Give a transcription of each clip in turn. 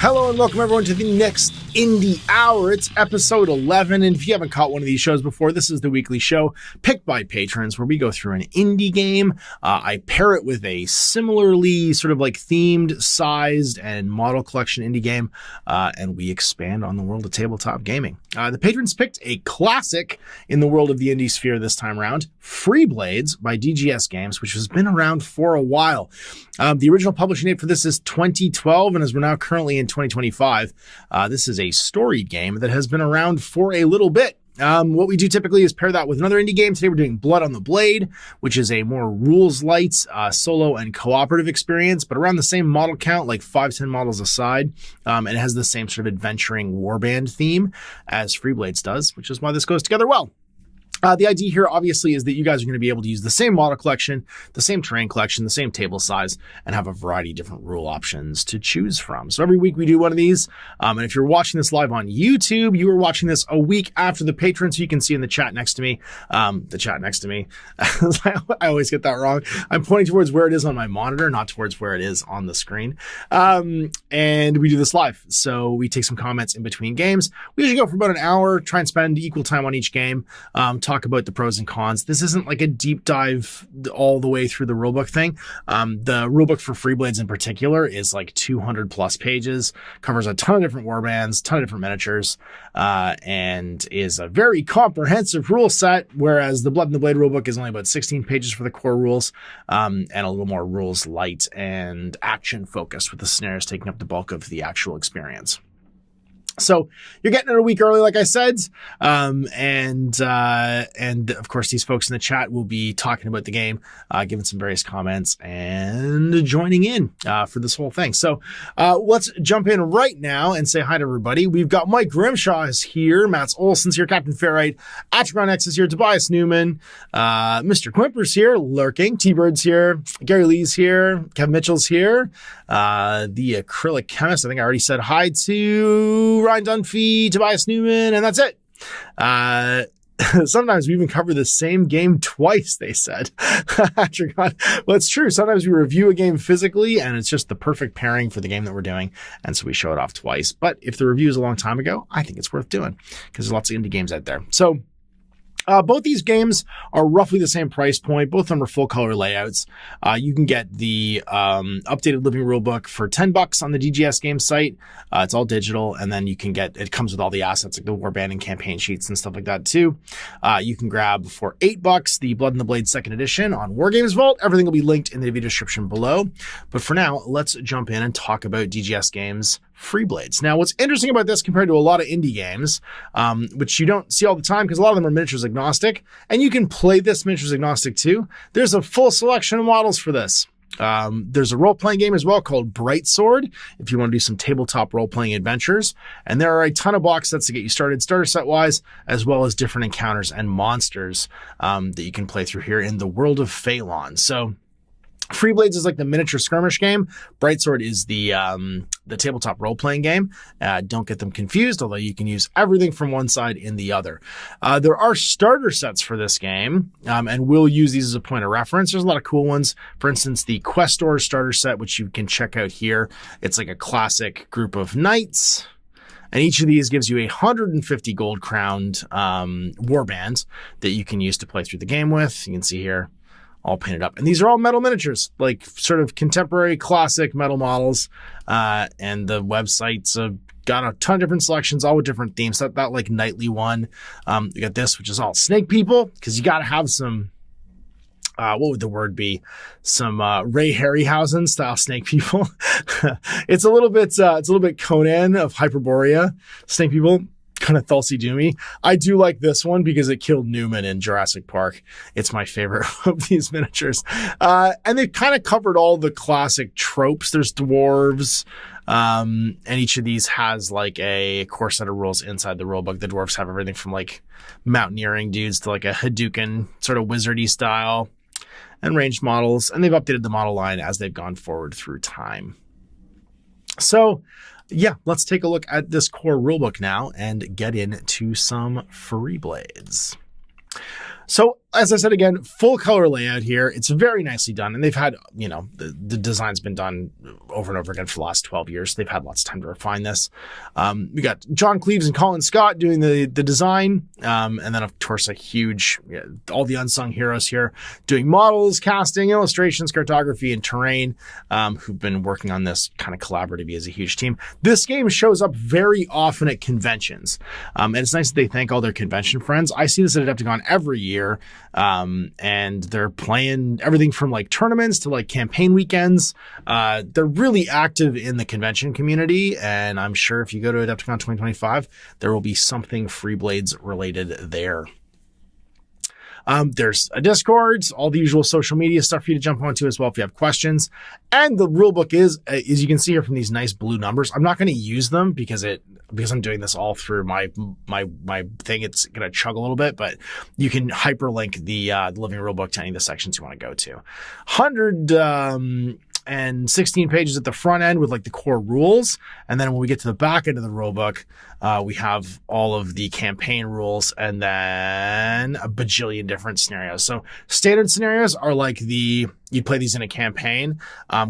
Hello and welcome everyone to the next Indie Hour. It's episode 11, and if you haven't caught one of these shows before, this is the weekly show picked by patrons where we go through an indie game. I pair it with a similarly sort of like themed, sized, and model collection indie game, and we expand on the world of tabletop gaming. The patrons picked a classic in the world of the indie sphere this time around, FREEBLADES by DGS Games, which has been around for a while. The original publishing date for this is 2012, and as we're now currently in 2025, this is a storied game that has been around for a little bit. What we do typically is pair that with another indie game. Today we're doing Blood on the Blade, which is a more rules-light solo and cooperative experience, but around the same model count, like 5-10 models aside, and it has the same sort of adventuring Warband theme as FREEBLADES does, which is why this goes together well. The idea here, obviously, is that you guys are going to be able to use the same model collection, the same terrain collection, the same table size, and have a variety of different rule options to choose from. So every week we do one of these. And if you're watching this live on YouTube, you are watching this a week after the patron, so you can see in the chat next to me. I always get that wrong. I'm pointing towards where it is on my monitor, not towards where it is on the screen. And we do this live. So we take some comments in between games. We usually go for about an hour, try and spend equal time on each game. Talk about the pros and cons. This isn't like a deep dive all the way through the rulebook thing. The rulebook for FREEBLADES in particular is like 200 plus pages, covers a ton of different warbands, ton of different miniatures, and is a very comprehensive rule set, whereas the Blood and the Blade rulebook is only about 16 pages for the core rules, and a little more rules light and action focused, with the scenarios taking up the bulk of the actual experience. So you're getting it a week early, like I said, and of course these folks in the chat will be talking about the game, giving some various comments and joining in for this whole thing. So let's jump in right now and say hi to everybody. We've got Mike Grimshaw is here, Mats Olson's here, Captain Fairright, Atron X is here, Tobias Newman, Mr. Quimper's here, lurking, T-Bird's here, Gary Lee's here, Kevin Mitchell's here, the Acrylic Chemist. I think I already said hi to Ryan Dunphy, Tobias Newman, and that's it. Sometimes we even cover the same game twice, they said. Well, it's true. Sometimes we review a game physically, and it's just the perfect pairing for the game that we're doing, and so we show it off twice. But if the review is a long time ago, I think it's worth doing, because there's lots of indie games out there. So both these games are roughly the same price point. Both of them are full color layouts. You can get the updated living rulebook for $10 on the DGS game site. It's all digital, and then you can get, it comes with all the assets like the warband and campaign sheets and stuff like that too. You can grab for $8 the Blood and the Blade 2nd edition on Wargames Vault. Everything will be linked in the video description below. But for now, let's jump in and talk about DGS Games FREEBLADES. Now, what's interesting about this compared to a lot of indie games, which you don't see all the time because a lot of them are miniatures agnostic, and you can play this miniatures agnostic too. There's a full selection of models for this. There's a role-playing game as well called Bright Sword, if you want to do some tabletop role-playing adventures. And there are a ton of box sets to get you started starter set-wise, as well as different encounters and monsters that you can play through here in the world of Phalon. So FREEBLADES is like the miniature skirmish game. Bright Sword is the tabletop role-playing game. Don't get them confused, although you can use everything from one side in the other. There are starter sets for this game, and we'll use these as a point of reference. There's a lot of cool ones. For instance, the Questor starter set, which you can check out here. It's like a classic group of knights, and each of these gives you 150 gold crowned warband that you can use to play through the game with. You can see here, all painted up. And these are all metal miniatures, like sort of contemporary classic metal models. And the website's got a ton of different selections, all with different themes. That like knightly one. You got this, which is all snake people, because you got to have some, what would the word be? Some Ray Harryhausen style snake people. It's a little bit Conan of Hyperborea snake people. Kind of Thulsi Doomy. I do like this one because it killed Newman in Jurassic Park. It's my favorite of these miniatures. And they've kind of covered all the classic tropes. There's dwarves, and each of these has like a core set of rules inside the rulebook. The dwarves have everything from like mountaineering dudes to like a Hadouken sort of wizardy style and ranged models. And they've updated the model line as they've gone forward through time. So yeah, let's take a look at this core rulebook now and get into some FREEBLADES. So as I said, again, full color layout here. It's very nicely done. And they've had, the design's been done over and over again for the last 12 years. They've had lots of time to refine this. We got John Cleves and Colin Scott doing the design. And then, of course, all the unsung heroes here doing models, casting, illustrations, cartography, and terrain, who've been working on this kind of collaboratively as a huge team. This game shows up very often at conventions. And it's nice that they thank all their convention friends. I see this at Adepticon every year. And they're playing everything from like tournaments to like campaign weekends. They're really active in the convention community. And I'm sure if you go to Adepticon 2025, there will be something FREEBLADES related there. There's a Discord, all the usual social media stuff for you to jump onto as well if you have questions. And the rule book is, as you can see here from these nice blue numbers, I'm not going to use them because I'm doing this all through my thing. It's going to chug a little bit, but you can hyperlink the living rule book to any of the sections you want to go to. 116 pages at the front end with like the core rules. And then when we get to the back end of the rule book, we have all of the campaign rules and then a bajillion different scenarios. So standard scenarios are like you play these in a campaign.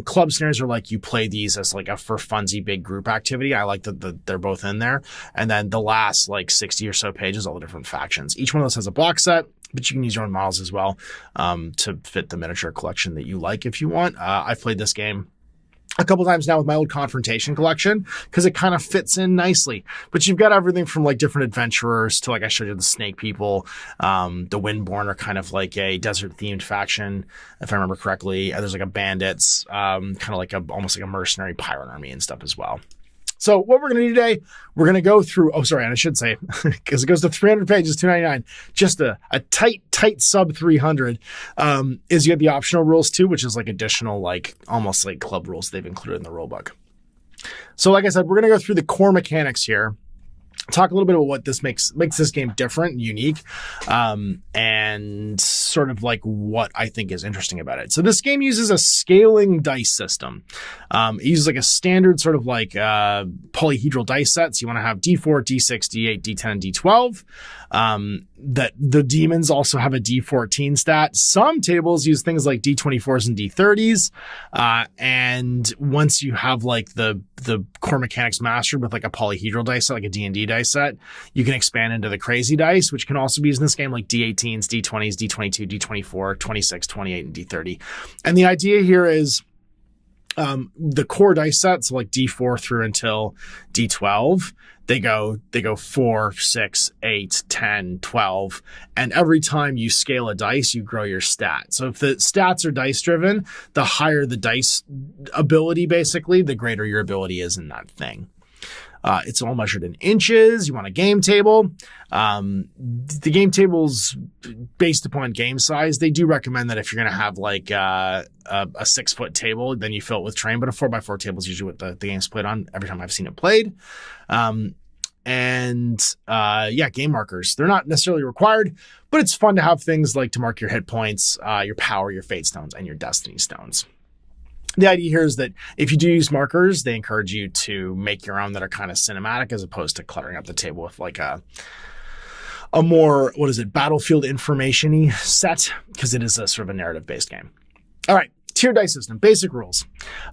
Club scenarios are like you play these as like a for funsy big group activity. I like that they're both in there. And then the last like 60 or so pages, all the different factions. Each one of those has a box set, but you can use your own models as well to fit the miniature collection that you like if you want. I've played this game a couple times now with my old Confrontation collection because it kind of fits in nicely. But you've got everything from like different adventurers to like I showed you the Snake People. The Windborn are kind of like a desert-themed faction, if I remember correctly. There's like a bandits, kind of like almost like a mercenary pirate army and stuff as well. So what we're going to do today, we're going to go through, and I should say, because it goes to 300 pages, $2.99, just a tight sub 300, is you have the optional rules too, which is like additional, like almost like club rules they've included in the rule book. So like I said, we're going to go through the core mechanics here. Talk a little bit about what this makes this game different and unique, and sort of like what I think is interesting about it. So this game uses a scaling dice system. It uses like a standard sort of like polyhedral dice set. So you want to have D4, D6, D8, D10, and D12. That the demons also have a D14 stat. Some tables use things like D24s and D30s. And once you have like the core mechanics mastered with like a polyhedral dice set, like a D&D dice set, you can expand into the crazy dice, which can also be used in this game, like D18s, D20s, D22, D24, 26, 28, and D30. And the idea here is the core dice set, so like D4 through until D12, they go 4, 6, 8, 10, 12. And every time you scale a dice, you grow your stat. So if the stats are dice driven, the higher the dice ability, basically, the greater your ability is in that thing. It's all measured in inches. You want a game table. The game table's based upon game size. They do recommend that if you're going to have like a 6-foot table, then you fill it with terrain. But a 4x4 table is usually what the game's played on every time I've seen it played. Game markers. They're not necessarily required, but it's fun to have things like to mark your hit points, your power, your fate stones, and your destiny stones. The idea here is that if you do use markers, they encourage you to make your own that are kind of cinematic as opposed to cluttering up the table with like a more, battlefield information-y set, because it is a sort of a narrative-based game. All right. Tier dice system, basic rules.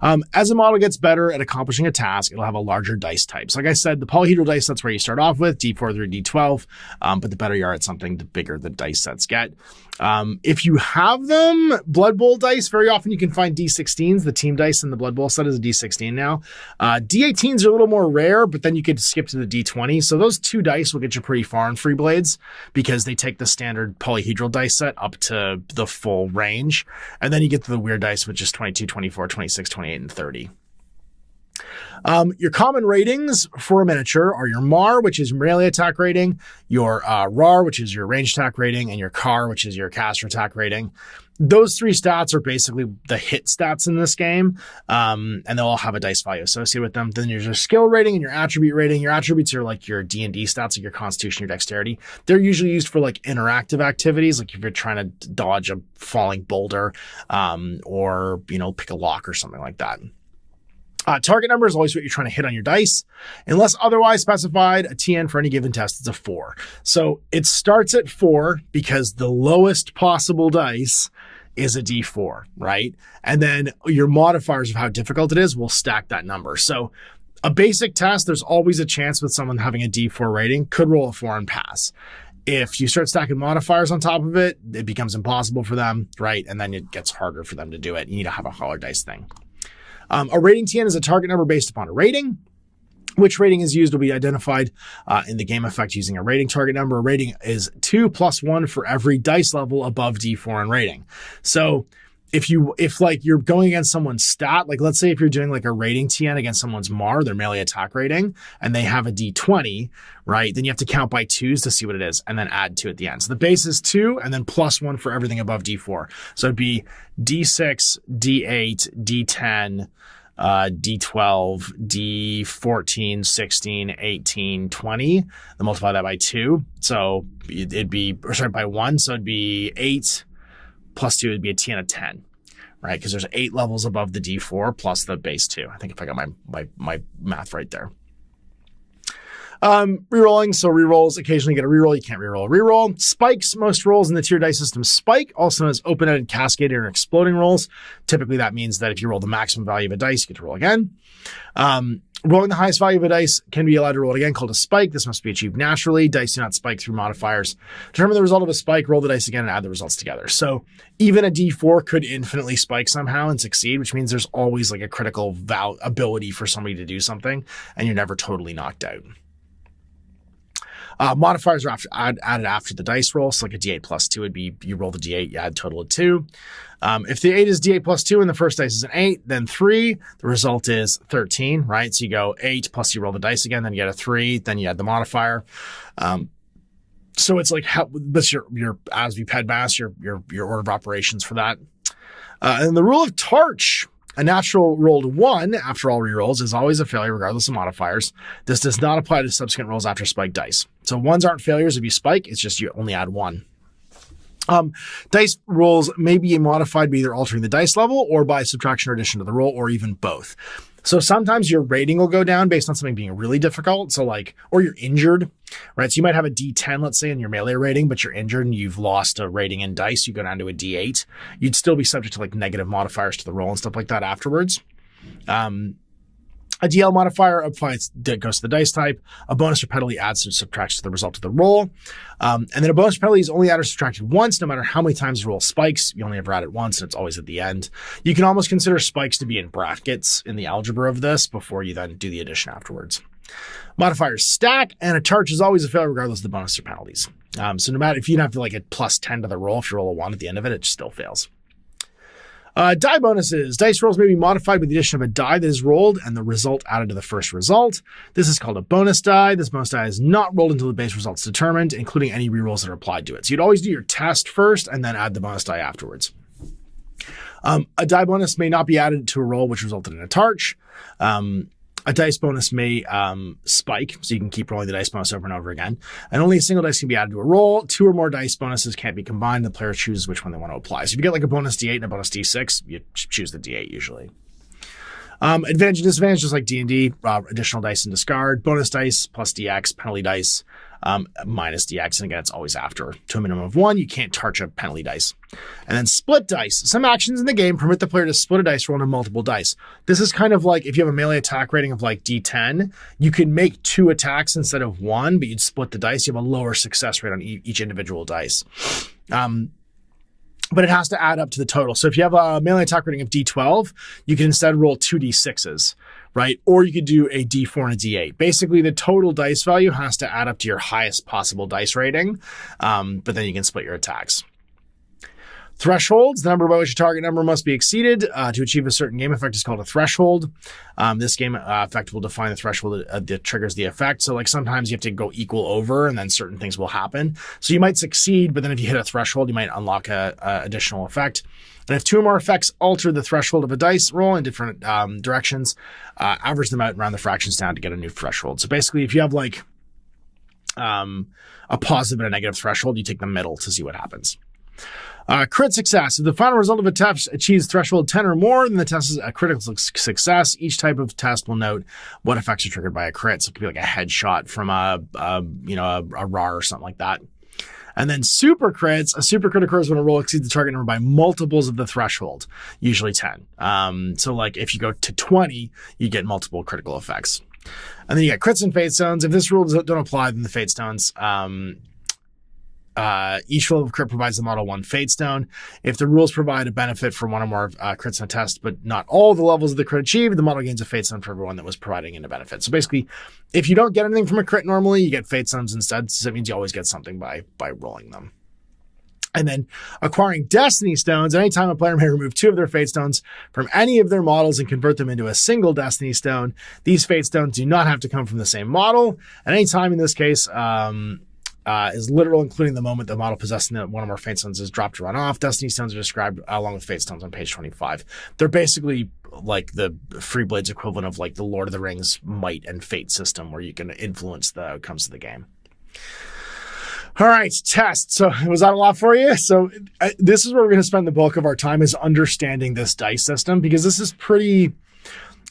As a model gets better at accomplishing a task, it'll have a larger dice type. So like I said, the polyhedral dice, that's where you start off with, D4 through D12. But the better you are at something, the bigger the dice sets get. If you have them, Blood Bowl dice, very often you can find D16s. The team dice in the Blood Bowl set is a D16 now. D18s are a little more rare, but then you could skip to the D20. So those two dice will get you pretty far in FREEBLADES because they take the standard polyhedral dice set up to the full range. And then you get to the weird dice, which is 22, 24, 26, 28, and 30. Your common ratings for a miniature are your MAR, which is your melee attack rating, your RAR, which is your range attack rating, and your CAR, which is your caster attack rating. Those three stats are basically the hit stats in this game, and they'll all have a dice value associated with them. Then there's your skill rating and your attribute rating. Your attributes are like your D&D stats, like your constitution, your dexterity. They're usually used for like interactive activities, like if you're trying to dodge a falling boulder, or pick a lock or something like that. Target number is always what you're trying to hit on your dice. Unless otherwise specified, a TN for any given test is a 4. So it starts at 4 because the lowest possible dice is a D4, right? And then your modifiers of how difficult it is will stack that number. So a basic test, there's always a chance with someone having a D4 rating could roll a 4 and pass. If you start stacking modifiers on top of it, it becomes impossible for them, right? And then it gets harder for them to do it. You need to have a holler dice thing. A rating TN is a target number based upon a rating. Which rating is used will be identified in the game effect using a rating target number. A rating is 2 + 1 for every dice level above D4 in rating. So if like you're going against someone's stat, like let's say if you're doing like a rating TN against someone's MAR, their melee attack rating, and they have a D20, right? Then you have to count by 2s to see what it is and then add 2 at the end. So the base is 2 and then +1 for everything above D4. So it'd be D6, D8, D10, D12, D14, 16, 18, 20. Then multiply that by 2. So it'd be, or sorry, by 1. So it'd be 8 + 2 would be a TN of 10, right? Because there's 8 levels above the D4 plus the base 2. I think if I got my math right there. Rerolling. So rerolls, occasionally get a reroll. You can't reroll a reroll. Spikes. Most rolls in the tier dice system spike, also known as open-ended, cascaded, or exploding rolls. Typically that means that if you roll the maximum value of a dice, you get to roll again. Rolling the highest value of a dice can be allowed to roll it again, called a spike. This must be achieved naturally. Dice do not spike through modifiers. Determine the result of a spike, roll the dice again, and add the results together. So even a D4 could infinitely spike somehow and succeed, which means there's always like a critical ability for somebody to do something, and you're never totally knocked out. Modifiers are added after the dice roll. So like a D8 + 2 would be, you roll the D8, you add total of 2. If the 8 is D8 + 2 and the first dice is an 8, then 3, the result is 13, right? So you go 8 plus you roll the dice again, then you get a 3, then you add the modifier. So it's like, that's your as we ped mass, your order of operations for that. And the rule of Tarch. A natural rolled 1 after all rerolls is always a failure regardless of modifiers. This does not apply to subsequent rolls after spiked dice. So 1s aren't failures if you spike, it's just you only add 1. Dice rolls may be modified by either altering the dice level or by subtraction or addition to the roll, or even both. So sometimes your rating will go down based on something being really difficult. So like, or you're injured, right? So you might have a D10, let's say, in your melee rating, but you're injured and you've lost a rating in dice. You go down to a D8. You'd still be subject to like negative modifiers to the roll and stuff like that afterwards. A DL modifier applies, goes to the dice type. A bonus or penalty adds or subtracts to the result of the roll. And then a bonus or penalty is only added or subtracted once, no matter how many times the roll spikes. You only ever add it once, and it's always at the end. You can almost consider spikes to be in brackets in the algebra of this before you then do the addition afterwards. Modifiers stack, and a Tarch is always a failure regardless of the bonus or penalties. So no matter if you have like a +10 to the roll, if you roll a 1 at the end of it, it still fails. Die bonuses. Dice rolls may be modified with the addition of a die that is rolled and the result added to the first result. This is called a bonus die. This bonus die is not rolled until the base result is determined, including any rerolls that are applied to it. So you'd always do your test first and then add the bonus die afterwards. A die bonus may not be added to a roll which resulted in a Tarch. A dice bonus may spike, so you can keep rolling the dice bonus over and over again. And only a single dice can be added to a roll. 2 or more dice bonuses can't be combined. The player chooses which one they want to apply. So if you get like a bonus D8 and a bonus D6, you choose the D8 usually. Advantage and disadvantage, just like D&D, additional dice and discard. Bonus dice plus DX, penalty dice minus DX. And again, it's always after. To a minimum of 1, you can't Tarch a penalty dice. And then split dice. Some actions in the game permit the player to split a dice roll into multiple dice. This is kind of like if you have a melee attack rating of like D10, you can make 2 attacks instead of 1, but you'd split the dice. You have a lower success rate on each individual dice. But it has to add up to the total. So if you have a melee attack rating of D12, you can instead roll 2 D6s, right? Or you could do a D4 and a D8. Basically, the total dice value has to add up to your highest possible dice rating, but then you can split your attacks. Thresholds, the number by which a target number must be exceeded to achieve a certain game effect is called a threshold. This game effect will define the threshold that triggers the effect. So like sometimes you have to go equal over and then certain things will happen. So you might succeed, but then if you hit a threshold, you might unlock a additional effect. And if 2 or more effects alter the threshold of a dice roll in different directions, average them out and round the fractions down to get a new threshold. So basically if you have like a positive and a negative threshold, you take the middle to see what happens. Crit success. If the final result of a test achieves threshold 10 or more, then the test is a critical success. Each type of test will note what effects are triggered by a crit. So it could be like a headshot from a RAR or something like that. And then super crits. A super crit occurs when a roll exceeds the target number by multiples of the threshold, usually 10. So like if you go to 20, you get multiple critical effects. And then you get crits and fate stones. If this rule don't apply, then the fate stones, each roll of crit provides the model one fate stone. If the rules provide a benefit for one or more crits in a test, but not all the levels of the crit achieved, the model gains a fate stone for everyone that was providing in a benefit. So basically, if you don't get anything from a crit normally, you get fate stones instead. So that means you always get something by rolling them. And then acquiring destiny stones. Anytime a player may remove 2 of their fate stones from any of their models and convert them into a single destiny stone, these fate stones do not have to come from the same model. And anytime in this case, is literal, including the moment the model possessing one or more fate stones is dropped to run off. Destiny stones are described along with fate stones on page 25. They're basically like the FREEBLADES equivalent of like the Lord of the Rings might and fate system, where you can influence the outcomes of the game. All right, test. So was that a lot for you? So this is where we're going to spend the bulk of our time, is understanding this dice system, because this is pretty...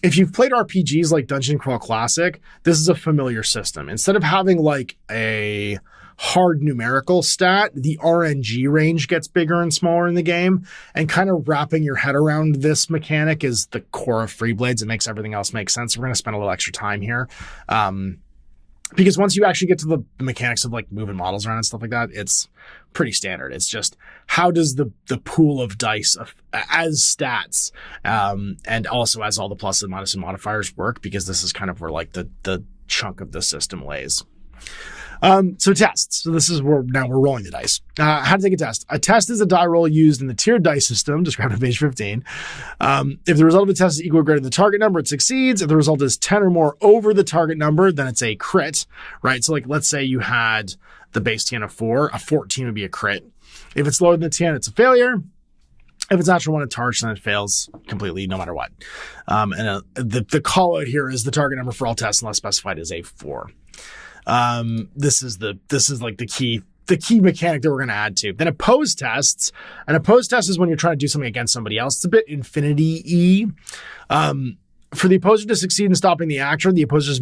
If you've played RPGs like Dungeon Crawl Classic, this is a familiar system. Instead of having like a hard numerical stat, the RNG range gets bigger and smaller in the game, and kind of wrapping your head around this mechanic is the core of FREEBLADES. It makes everything else make sense. We're going to spend a little extra time here. Because once you actually get to the mechanics of like moving models around and stuff like that, it's pretty standard. It's just, how does the pool of dice as stats and also as all the pluses and minuses and modifiers work? Because this is kind of where like the chunk of the system lays. So tests. So this is where now we're rolling the dice. How to take a test. A test is a die roll used in the tiered dice system, described on page 15. If the result of the test is equal or greater than the target number, it succeeds. If the result is 10 or more over the target number, then it's a crit, right? So like, let's say you had the base TN of 4, a 14 would be a crit. If it's lower than the TN, it's a failure. If it's natural 1 and charged, then it fails completely, no matter what. The call out here is the target number for all tests, unless specified, is a 4. This is like the key mechanic that we're going to add to. Then opposed tests. An opposed test is when you're trying to do something against somebody else. It's a bit Infinity-y. For the opposer to succeed in stopping the actor, the opposer's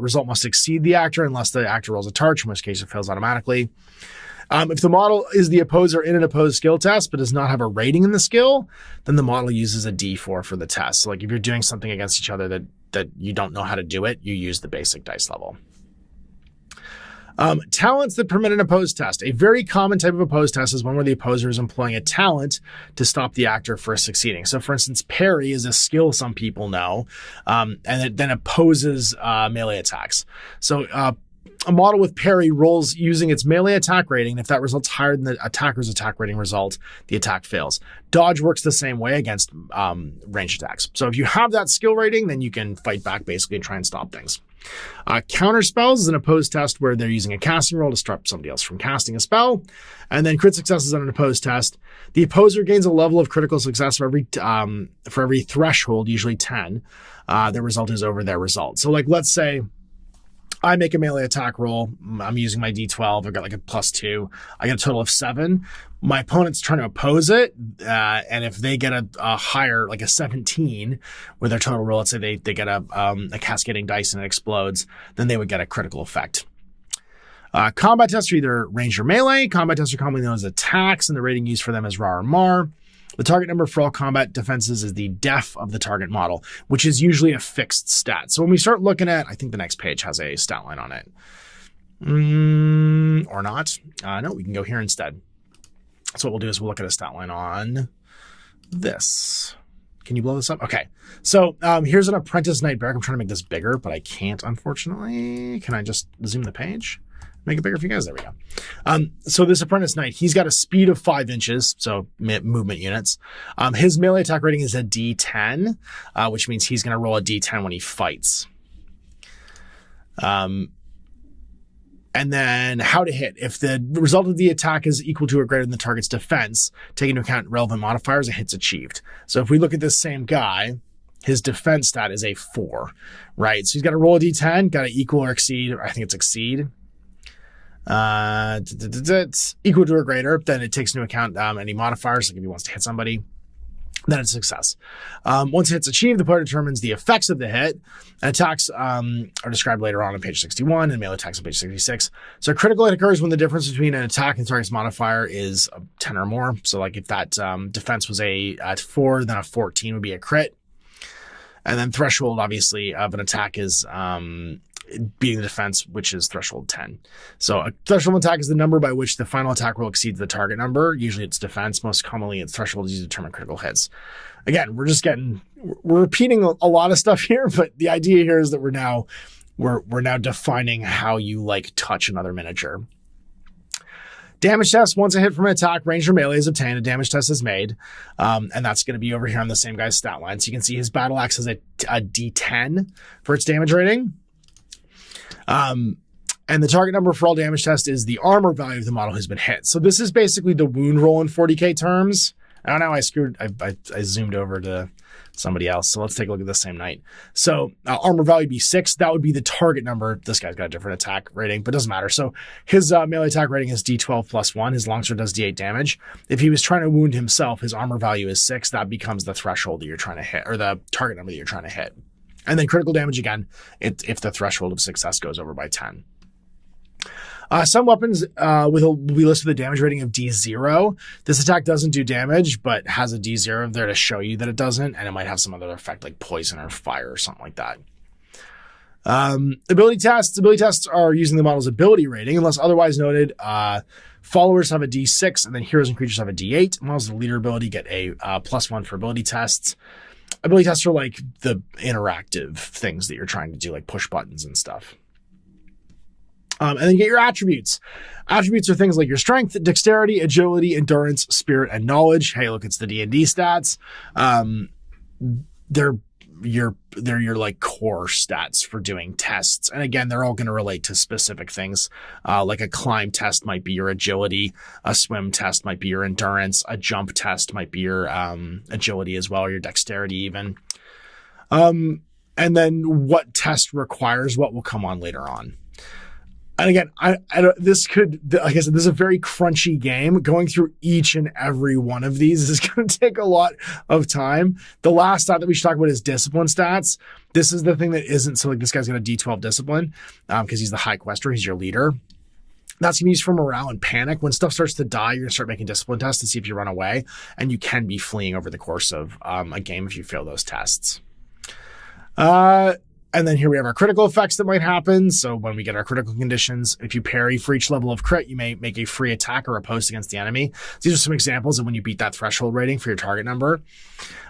result must exceed the actor unless the actor rolls a charge, in which case it fails automatically. If the model is the opposer in an opposed skill test but does not have a rating in the skill, then the model uses a D4 for the test. So like if you're doing something against each other that you don't know how to do it, you use the basic dice level. Talents that permit an opposed test. A very common type of opposed test is one where the opposer is employing a talent to stop the actor from succeeding. So for instance, parry is a skill some people know, and it then opposes melee attacks. So a model with parry rolls using its melee attack rating. If that results higher than the attacker's attack rating result, the attack fails. Dodge works the same way against ranged attacks. So if you have that skill rating, then you can fight back basically and try and stop things. Counter spells is an opposed test where they're using a casting roll to stop somebody else from casting a spell. And then crit success is on an opposed test. The opposer gains a level of critical success for every threshold, usually 10. The result is over their result. So like, let's say I make a melee attack roll. I'm using my D12. I've got like a +2. I get a total of 7. My opponent's trying to oppose it. And if they get a higher, like a 17 with their total roll, let's say they get a cascading dice and it explodes, then they would get a critical effect. Combat tests are either ranged or melee. Combat tests are commonly known as attacks, and the rating used for them is RAR or MAR. The target number for all combat defenses is the def of the target model, which is usually a fixed stat. So when we start looking at, I think the next page has a stat line on it. Or not. No, we can go here instead. So what we'll do is we'll look at a stat line on this. Can you blow this up? Okay. So here's an apprentice knight barrack. I'm trying to make this bigger, but I can't, unfortunately. Can I just zoom the page? Make it bigger for you guys. There we go. So this apprentice knight, he's got a speed of 5 inches, so movement units. His melee attack rating is a D10, which means he's going to roll a D10 when he fights. And then how to hit. If the result of the attack is equal to or greater than the target's defense, taking into account relevant modifiers, a hit's achieved. So if we look at this same guy, his defense stat is a 4, right? So he's got to roll a D10, got to equal or exceed, or I think it's exceed. Equal to or greater, then it takes into account any modifiers, like if he wants to hit somebody, then it's a success. Once hit's achieved, the player determines the effects of the hit. Attacks are described later on page 61 and melee attacks on page 66. So a critical hit occurs when the difference between an attack and target's modifier is 10 or more. So like if that defense was at 4, then a 14 would be a crit. And then threshold, obviously, of an attack is beating the defense, which is threshold 10. So a threshold attack is the number by which the final attack roll exceeds the target number. Usually it's defense. Most commonly it's threshold is used to determine critical hits. Again, we're repeating a lot of stuff here, but the idea here is that we're now defining how you like touch another miniature. Damage test, once a hit from an attack, range or melee is obtained, a damage test is made. And that's going to be over here on the same guy's stat line. So you can see his battle axe has a D10 for its damage rating. And the target number for all damage test is the armor value of the model who's been hit. So this is basically the wound roll in 40k terms. I don't know, I zoomed over to somebody else. So let's take a look at the same night. So armor value would be 6. That would be the target number. This guy's got a different attack rating, but it doesn't matter. So his melee attack rating is D12 plus 1. His longsword does D8 damage. If he was trying to wound himself, his armor value is 6. That becomes the threshold that you're trying to hit, or the target number that you're trying to hit. And then critical damage again, if the threshold of success goes over by 10. Some weapons will be listed with a damage rating of D0. This attack doesn't do damage, but has a D0 there to show you that it doesn't, and it might have some other effect like poison or fire or something like that. Ability tests. Ability tests are using the model's ability rating, unless otherwise noted. Followers have a D6, and then heroes and creatures have a D8. Models with leader ability get a +1 for ability tests. Ability tests are like the interactive things that you're trying to do, like push buttons and stuff. And then you get your attributes. Attributes are things like your strength, dexterity, agility, endurance, spirit, and knowledge. Hey, look, it's the D&D stats. They're your like core stats for doing tests. And again, they're all going to relate to specific things. Like a climb test might be your agility. A swim test might be your endurance. A jump test might be your agility as well, or your dexterity even. And then what test requires what will come on later on. And again, this is a very crunchy game. Going through each and every one of these is going to take a lot of time. The last stat that we should talk about is discipline stats. This is the thing that isn't, so like this guy's got a D12 discipline because he's the high quester, he's your leader. That's going to be used for morale and panic. When stuff starts to die, you're going to start making discipline tests to see if you run away. And you can be fleeing over the course of a game if you fail those tests. And then here we have our critical effects that might happen. So when we get our critical conditions, if you parry for each level of crit, you may make a free attack or a post against the enemy. These are some examples of when you beat that threshold rating for your target number.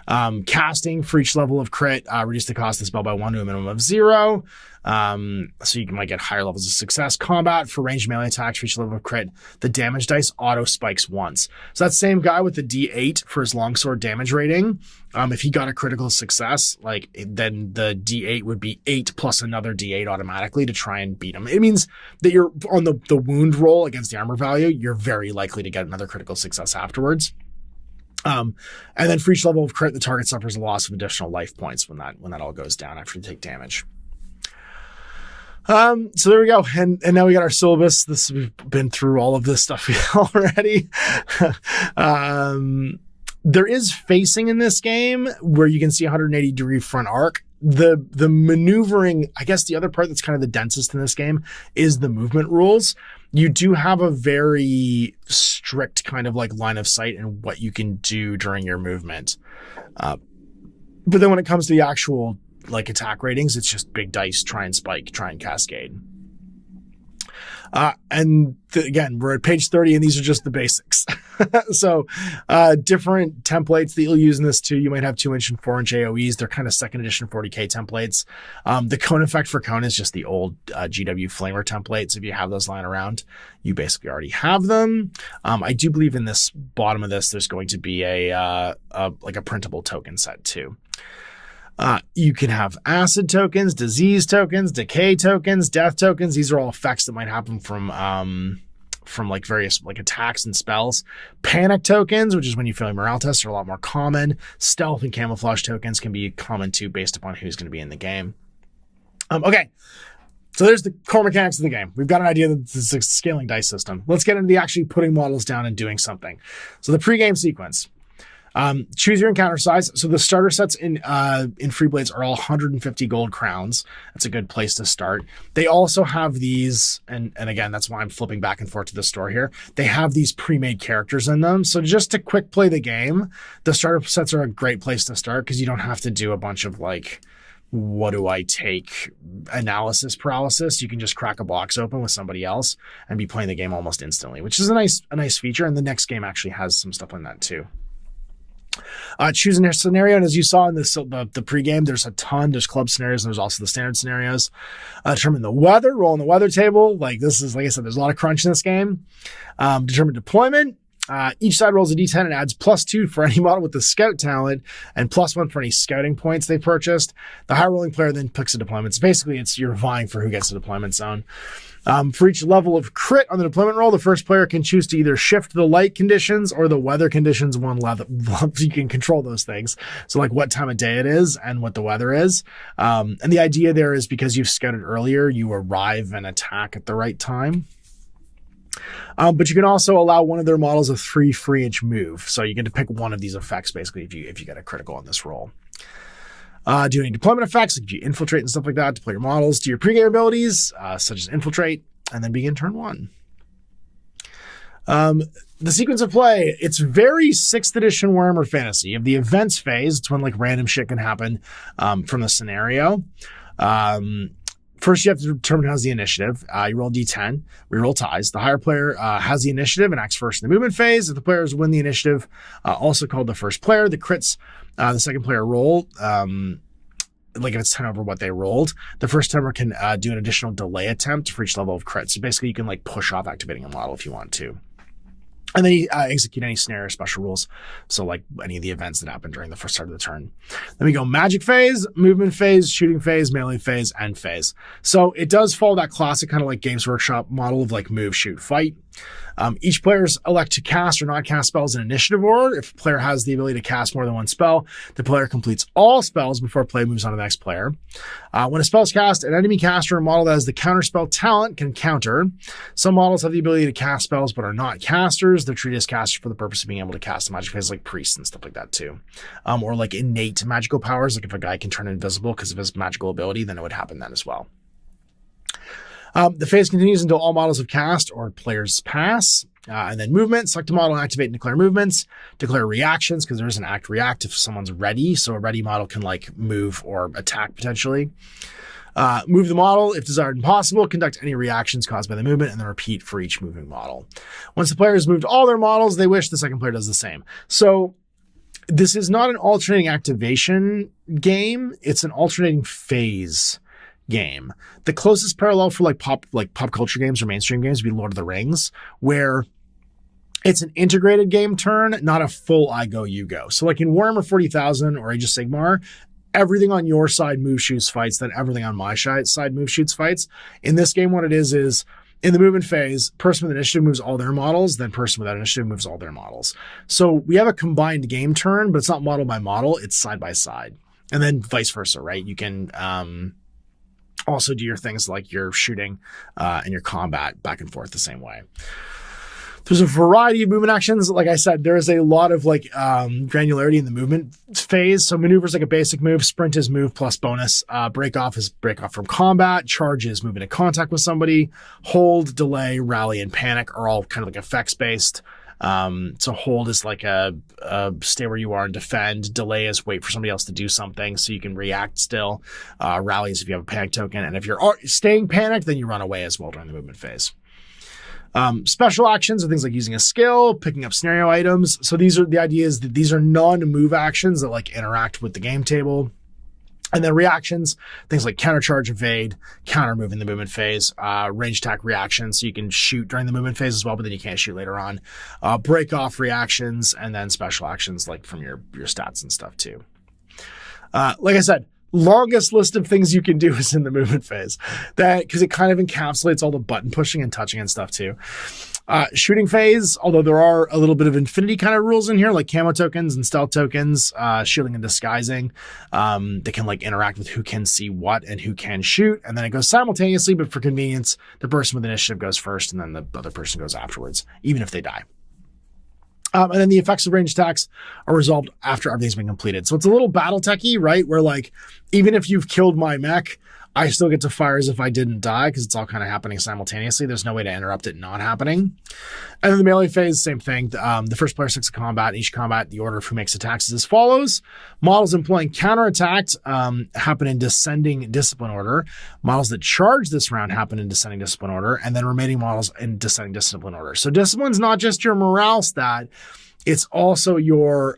Casting for each level of crit, reduce the cost of the spell by 1 to a minimum of 0. So you might get higher levels of success. Combat for ranged melee attacks for each level of crit. The damage dice auto spikes once. So that same guy with the D8 for his longsword damage rating, if he got a critical success, then the D8 would be 8 plus another D8 automatically to try and beat him. It means that you're on the wound roll against the armor value, you're very likely to get another critical success afterwards. And then for each level of crit, the target suffers a loss of additional life points when that all goes down after you take damage. So there we go. And now we got our syllabus. We've been through all of this stuff already. There is facing in this game where you can see 180-degree front arc. The maneuvering, I guess the other part that's kind of the densest in this game is the movement rules. You do have a very strict kind of like line of sight and what you can do during your movement. But then when it comes to the actual like attack ratings, it's just big dice, try and spike, try and cascade. Again, we're at page 30 and these are just the basics. So different templates that you'll use in this too. You might have 2-inch and 4-inch AoEs. They're kind of second edition 40k templates. The cone effect for cone is just the old GW Flamer templates. If you have those lying around, you basically already have them. I do believe in this bottom of this, there's going to be a printable token set too. You can have acid tokens, disease tokens, decay tokens, death tokens. These are all effects that might happen from like various like attacks and spells. Panic tokens, which is when you fail morale tests, are a lot more common. Stealth and camouflage tokens can be common too, based upon who's going to be in the game. Okay. So there's the core mechanics of the game. We've got an idea that this is a scaling dice system. Let's get into the actually putting models down and doing something. So the pre-game sequence. Choose your encounter size. So the starter sets in FREEBLADES are all 150 gold crowns. That's a good place to start. They also have these, and again, that's why I'm flipping back and forth to the store here. They have these pre-made characters in them. So just to quick play the game, the starter sets are a great place to start because you don't have to do a bunch of like, what do I take analysis paralysis. You can just crack a box open with somebody else and be playing the game almost instantly, which is a nice feature. And the next game actually has some stuff like that too. Choosing your scenario, and as you saw in the pregame, there's a ton. There's club scenarios, and there's also the standard scenarios. Determine the weather, roll on the weather table. Like this is, like I said, there's a lot of crunch in this game. Determine deployment. Each side rolls a d10 and adds +2 for any model with the scout talent and +1 for any scouting points they purchased. The high rolling player then picks a deployment. So basically, you're vying for who gets the deployment zone. For each level of crit on the deployment roll, the first player can choose to either shift the light conditions or the weather conditions one level. You can control those things. So like what time of day it is and what the weather is. And the idea there is because you've scouted earlier, you arrive and attack at the right time. But you can also allow one of their models a free inch move. So you get to pick one of these effects basically if you get a critical on this roll. Do any deployment effects, like you infiltrate and stuff like that, deploy your models. Do your pregame abilities, such as infiltrate, and then begin turn 1. The sequence of play, it's very 6th edition Warhammer Fantasy. You have the events phase, it's when like random shit can happen from the scenario. First, you have to determine who has the initiative. You roll d10, reroll ties. The higher player has the initiative and acts first in the movement phase. If the players win the initiative, also called the first player, the crits, the second player roll, like if it's 10 over what they rolled, the first timer can do an additional delay attempt for each level of crit. So basically, you can like push off activating a model if you want to. And then you execute any scenario or special rules. So like any of the events that happen during the first start of the turn. Then we go magic phase, movement phase, shooting phase, melee phase, end phase. So it does follow that classic kind of like Games Workshop model of like move, shoot, fight. Each players elect to cast or not cast spells in initiative order. If a player has the ability to cast more than one spell, the player completes all spells before play moves on to the next player. When a spell is cast, an enemy caster or model that has the counterspell talent can counter. Some models have the ability to cast spells but are not casters. They're treated as casters for the purpose of being able to cast a magic phase like priests and stuff like that too. Or like innate magical powers, like if a guy can turn invisible because of his magical ability, then it would happen then as well. The phase continues until all models have cast or players pass. And then movement, select a model and activate and declare movements. Declare reactions, because there is an act react if someone's ready. So a ready model can like move or attack potentially. Move the model if desired and possible. Conduct any reactions caused by the movement and then repeat for each moving model. Once the player has moved all their models they wish, the second player does the same. So this is not an alternating activation game. It's an alternating phase game. The closest parallel for like pop culture games or mainstream games would be Lord of the Rings, where it's an integrated game turn, not a full I go, you go. So like in Warhammer 40,000 or Age of Sigmar, everything on your side moves, shoots, fights, then everything on my side moves, shoots, fights. In this game, what it is in the movement phase, person with initiative moves all their models, then person without initiative moves all their models. So we have a combined game turn, but it's not model by model, it's side by side. And then vice versa, right? You can also do your things like your shooting and your combat back and forth the same way. There's a variety of movement actions. Like I said, there is a lot of like granularity in the movement phase. So maneuvers like a basic move, sprint is move plus bonus, break off is break off from combat, charge is move into contact with somebody, hold, delay, rally, and panic are all kind of like effects based. So hold is like a stay where you are and defend. Delay is wait for somebody else to do something so you can react still. Rally is if you have a panic token. And if you're staying panicked, then you run away as well during the movement phase. Special actions are things like using a skill, picking up scenario items. So the idea is that these are non-move actions that like interact with the game table. And then reactions, things like countercharge, evade, counter move in the movement phase, range attack reactions, so you can shoot during the movement phase as well, but then you can't shoot later on. Break off reactions, and then special actions like from your stats and stuff too. Like I said, longest list of things you can do is in the movement phase, that because it kind of encapsulates all the button pushing and touching and stuff too. Shooting phase, although there are a little bit of infinity kind of rules in here, like camo tokens and stealth tokens, shielding and disguising. They can like interact with who can see what and who can shoot. And then it goes simultaneously, but for convenience, the person with initiative goes first and then the other person goes afterwards, even if they die. And then the effects of range attacks are resolved after everything's been completed. So it's a little battle techy, right? Where like, even if you've killed my mech, I still get to fire as if I didn't die because it's all kind of happening simultaneously. There's no way to interrupt it not happening. And then the melee phase, same thing. The first player sticks a combat. In each combat, the order of who makes attacks is as follows. Models employing counterattack happen in descending discipline order. Models that charge this round happen in descending discipline order. And then remaining models in descending discipline order. So discipline's not just your morale stat. It's also your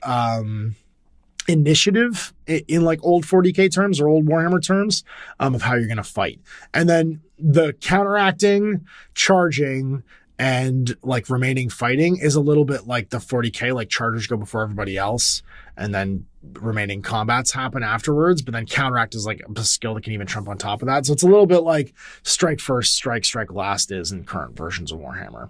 initiative in like old 40k terms or old Warhammer terms of how you're going to fight. And then the counteracting, charging, and like remaining fighting is a little bit like the 40k, like chargers go before everybody else and then remaining combats happen afterwards. But then counteract is like a skill that can even trump on top of that. So it's a little bit like strike first, strike last is in current versions of Warhammer.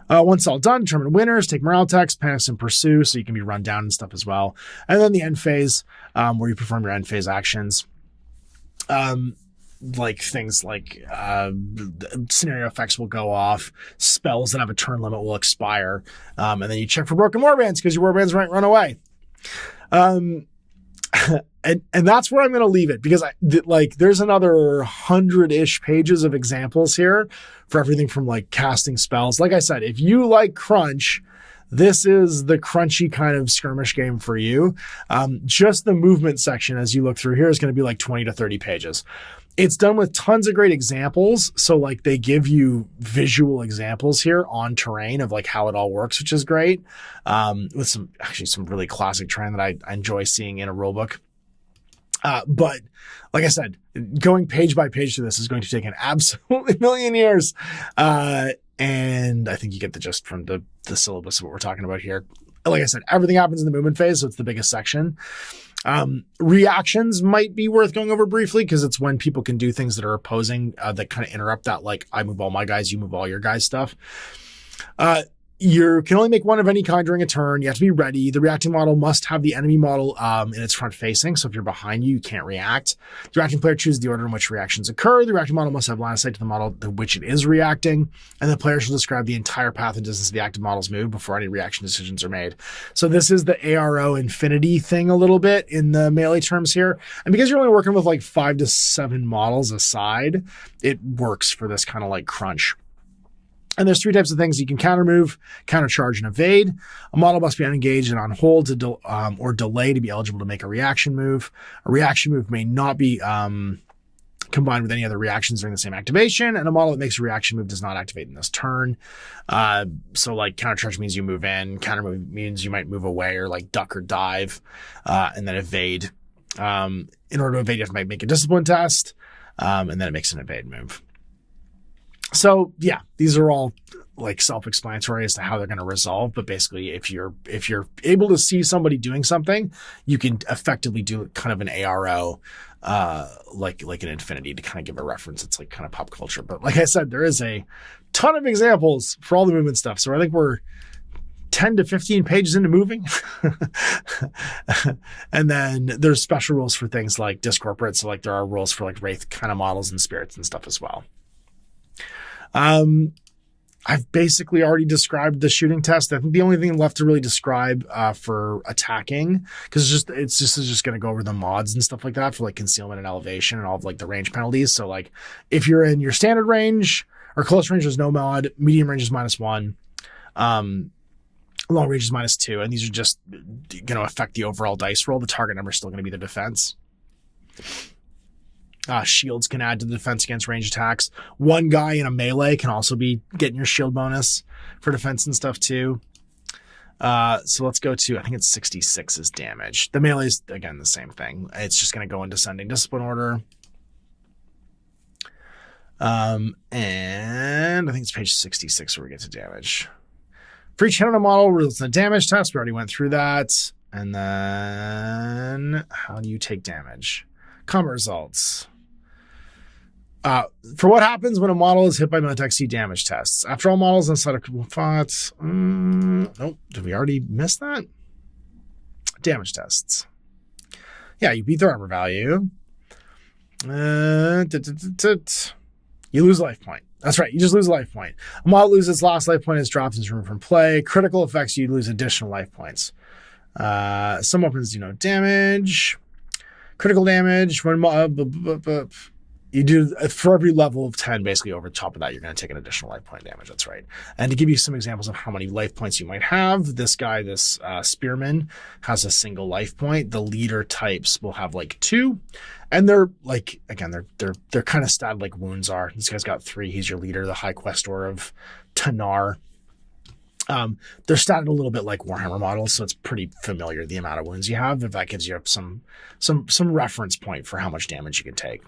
Once all done, determine winners, take morale text, panics and pursue, so you can be run down and stuff as well. And then the end phase, where you perform your end phase actions. Like things like scenario effects will go off, spells that have a turn limit will expire, and then you check for broken warbands because your warbands might run away. And that's where I'm going to leave it because there's another 100-ish pages of examples here for everything from like casting spells. Like I said, if you like crunch, this is the crunchy kind of skirmish game for you. Just the movement section as you look through here is going to be like 20 to 30 pages. It's done with tons of great examples. So like they give you visual examples here on terrain of like how it all works, which is great. With some really classic terrain that I enjoy seeing in a rulebook. But like I said, going page by page to this is going to take an absolutely million years. And I think you get the gist from the syllabus of what we're talking about here. Like I said, everything happens in the movement phase, so it's the biggest section. Reactions might be worth going over briefly because it's when people can do things that are opposing, that kind of interrupt that, like I move all my guys, you move all your guys stuff. You can only make one of any kind during a turn. You have to be ready. The reacting model must have the enemy model in its front facing. So if you're behind you, you can't react. The reacting player chooses the order in which reactions occur. The reacting model must have line of sight to the model to which it is reacting. And the player shall describe the entire path and distance of the active model's move before any reaction decisions are made. So this is the ARO infinity thing a little bit in the melee terms here. And because you're only working with like 5 to 7 models aside, it works for this kind of like crunch. And there's 3 types of things you can counter move, counter charge, and evade. A model must be unengaged and on hold or delay to be eligible to make a reaction move. A reaction move may not be combined with any other reactions during the same activation, and a model that makes a reaction move does not activate in this turn. So like counter charge means you move in, counter move means you might move away or like duck or dive, and then evade. In order to evade, you have to make a discipline test, and then it makes an evade move. So yeah, these are all like self-explanatory as to how they're going to resolve. But basically, if you're able to see somebody doing something, you can effectively do kind of an ARO, like an infinity to kind of give a reference. It's like kind of pop culture. But like I said, there is a ton of examples for all the movement stuff. So I think we're 10 to 15 pages into moving. And then there's special rules for things like discorporate. So like there are rules for like wraith kind of models and spirits and stuff as well. I've basically already described the shooting test. I think the only thing left to really describe for attacking, because it's just going to go over the mods and stuff like that for like concealment and elevation and all of like the range penalties. So like if you're in your standard range or close range, there's no mod. Medium range is -1. Long range is -2. And these are just going to affect the overall dice roll. The target number is still going to be the defense. Shields can add to the defense against range attacks. One guy in a melee can also be getting your shield bonus for defense and stuff too. So let's go to, I think it's 66 is damage. The melee is, again, the same thing. It's just going to go in descending discipline order. And I think it's page 66 where we get to damage. For each hit on a model, results in a damage test. We already went through that. And then how do you take damage? Combat results. For what happens when a model is hit by multi-XC damage tests. After all models inside of thoughts. Nope. Did we already miss that? Damage tests. Yeah, you beat their armor value. You lose a life point. That's right. You just lose a life point. A model loses its last life point, is dropped and is removed from play. Critical effects, you lose additional life points. Some weapons do no damage. Critical damage. When you do, for every level of 10, basically over the top of that, you're going to take an additional life point damage. That's right. And to give you some examples of how many life points you might have, this guy, this spearman, has a single life point. The leader types will have like 2. And they're like, again, they're kind of statted like wounds are. This guy's got 3. He's your leader, the High Questor of Tanar. They're statted a little bit like Warhammer models, so it's pretty familiar the amount of wounds you have. If that gives you some reference point for how much damage you can take.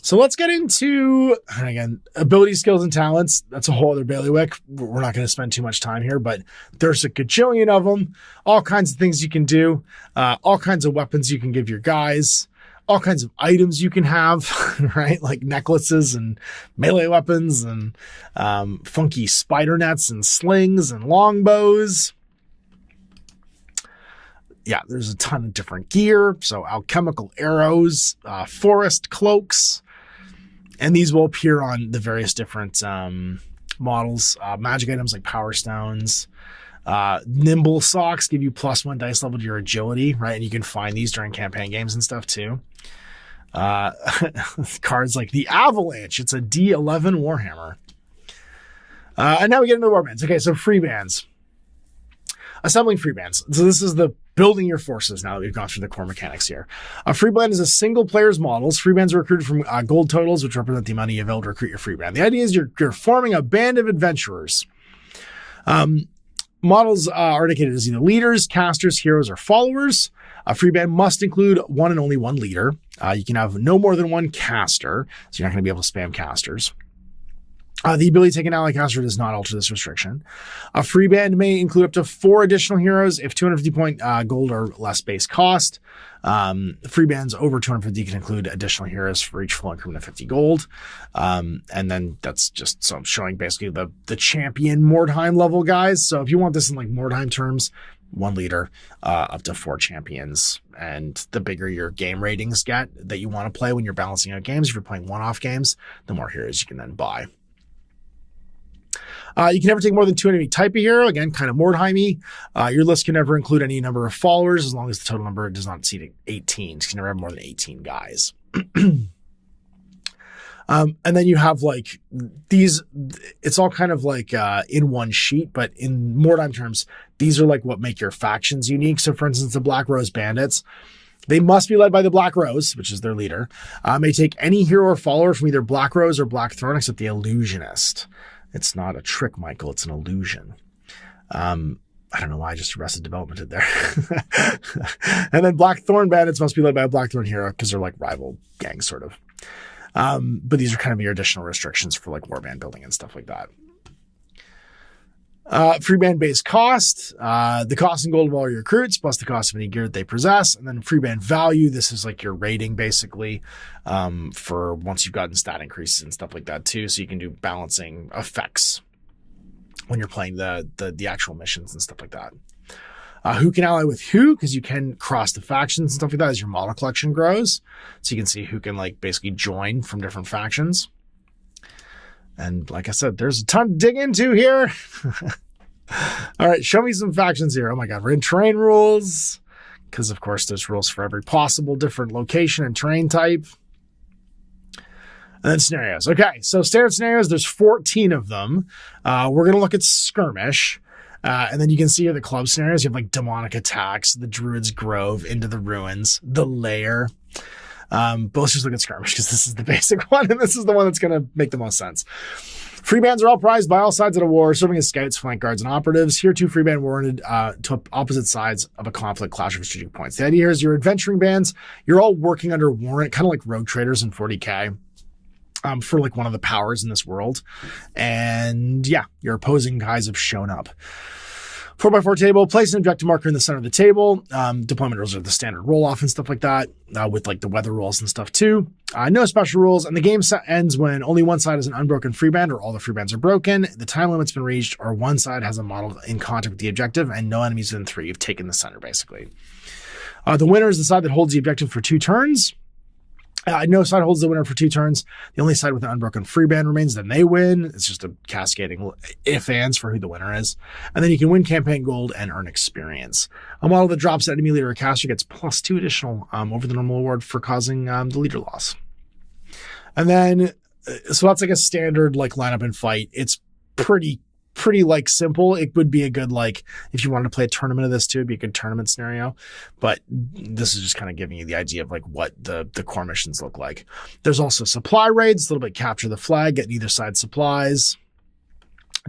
So let's get into, again, ability, skills, and talents. That's a whole other bailiwick. We're not going to spend too much time here, but there's a gajillion of them. All kinds of things you can do. All kinds of weapons you can give your guys. All kinds of items you can have, right? Like necklaces and melee weapons and funky spider nets and slings and longbows. Yeah, there's a ton of different gear. So alchemical arrows, forest cloaks, and these will appear on the various different models. Magic items like power stones. Nimble socks give you +1 dice level to your agility, right? And you can find these during campaign games and stuff too. Cards like the Avalanche. It's a D11 Warhammer. And now we get into the warbands. Okay, so free bands. Assembling free bands. So this is the building your forces now that we've gone through the core mechanics here. A free band is a single player's models. Free bands are recruited from gold totals, which represent the amount you have able to recruit your free band. The idea is you're forming a band of adventurers. Models are indicated as either leaders, casters, heroes, or followers. A free band must include one and only one leader. You can have no more than one caster, so you're not going to be able to spam casters. The ability to take an ally caster does not alter this restriction. A free band may include up to 4 additional heroes if 250 point gold or less base cost. Free bands over 250 can include additional heroes for each full increment of 50 gold. And then that's just so showing basically the champion Mordheim level guys. So if you want this in like Mordheim terms, 1 leader, up to 4 champions. And the bigger your game ratings get that you want to play when you're balancing out games, if you're playing one-off games, the more heroes you can then buy. You can never take more than 2 enemy type of hero. Again, kind of Mordheim-y. Your list can never include any number of followers as long as the total number does not exceed 18. You can never have more than 18 guys. And then you have like these, it's all kind of like in one sheet, but in Mordheim terms, these are like what make your factions unique. So for instance, the Black Rose Bandits, they must be led by the Black Rose, which is their leader. May take any hero or follower from either Black Rose or Black Thorn except the Illusionist. It's not a trick, Michael. It's an illusion. I don't know why I just Arrested Development did there. And then Black Thorn Bandits must be led by a Black Thorn hero because they're like rival gangs, sort of. But these are kind of your additional restrictions for like warband building and stuff like that. Free band base cost, the cost in gold of all your recruits plus the cost of any gear that they possess. And then free band value. This is like your rating basically, for once you've gotten stat increases and stuff like that too. So you can do balancing effects when you're playing the actual missions and stuff like that. Who can ally with who? Because you can cross the factions and stuff like that as your model collection grows. So you can see who can like basically join from different factions. And like I said, there's a ton to dig into here. All right, show me some factions here. Oh my God, we're in terrain rules. Because of course there's rules for every possible different location and terrain type. And then scenarios. Okay, so standard scenarios, there's 14 of them. We're going to look at skirmish. And then you can see here the club scenarios. You have like demonic attacks, the Druid's Grove, into the ruins, the lair. But let's just look at skirmish because this is the basic one and this is the one that's going to make the most sense. Free bands are all prized by all sides of the war, serving as scouts, flank guards, and operatives. Here, 2 free band warranted to opposite sides of a conflict clash of strategic points. The idea here is your adventuring bands, you're all working under warrant, kind of like rogue traders in 40K. For like one of the powers in this world. And yeah, your opposing guys have shown up. 4x4 table, place an objective marker in the center of the table. Deployment rules are the standard roll-off and stuff like that, with like the weather rules and stuff too. No special rules, and the game ends when only one side has an unbroken freeband or all the freebands are broken, the time limit's been reached, or one side has a model in contact with the objective, and no enemies within 3. You've taken the center, basically. The winner is the side that holds the objective for 2 turns. No side holds the winner for 2 turns. The only side with an unbroken freeband remains, then they win. It's just a cascading if-ands for who the winner is. And then you can win campaign gold and earn experience. A model that drops an enemy leader or caster gets +2 additional over the normal award for causing the leader loss. And then, so that's like a standard like lineup and fight. It's pretty like simple. It would be a good, like, if you wanted to play a tournament of this too, it'd be a good tournament scenario. But this is just kind of giving you the idea of like what the core missions look like. There's also supply raids, a little bit capture the flag, getting either side supplies,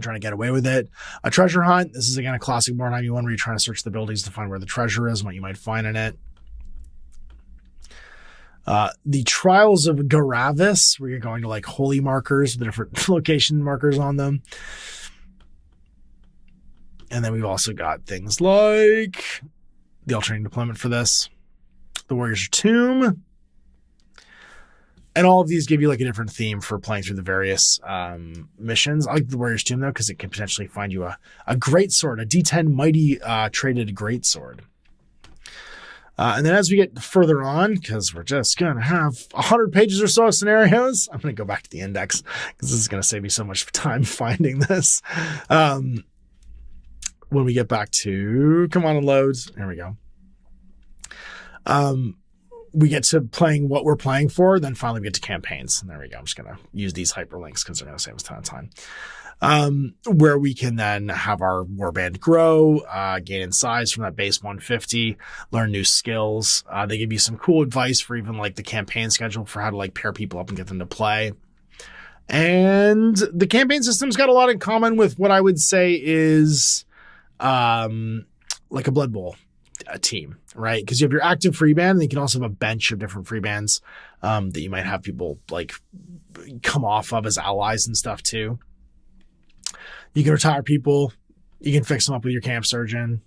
trying to get away with it. A treasure hunt. This is again a classic Warhammer 1 where you're trying to search the buildings to find where the treasure is and what you might find in it. The Trials of Garavis, where you're going to like holy markers with the different location markers on them. And then we've also got things like the alternating deployment for this, the Warrior's Tomb. And all of these give you like a different theme for playing through the various missions. I like the Warrior's Tomb though, because it can potentially find you a great sword, a D10 mighty traded great sword. And then as we get further on, because we're just going to have 100 pages or so of scenarios, I'm going to go back to the index because this is going to save me so much time finding this. When we get back to, come on and loads, there we go. We get to playing what we're playing for, then finally we get to campaigns. And there we go. I'm just going to use these hyperlinks because they're going to save us a ton of time. Where we can then have our warband grow, gain in size from that base 150, learn new skills. They give you some cool advice for even like the campaign schedule for how to like pair people up and get them to play. And the campaign system's got a lot in common with what I would say is like a Blood Bowl team, right? Because you have your active free band, and you can also have a bench of different free bands that you might have people like come off of as allies and stuff too. You can retire people, you can fix them up with your camp surgeon,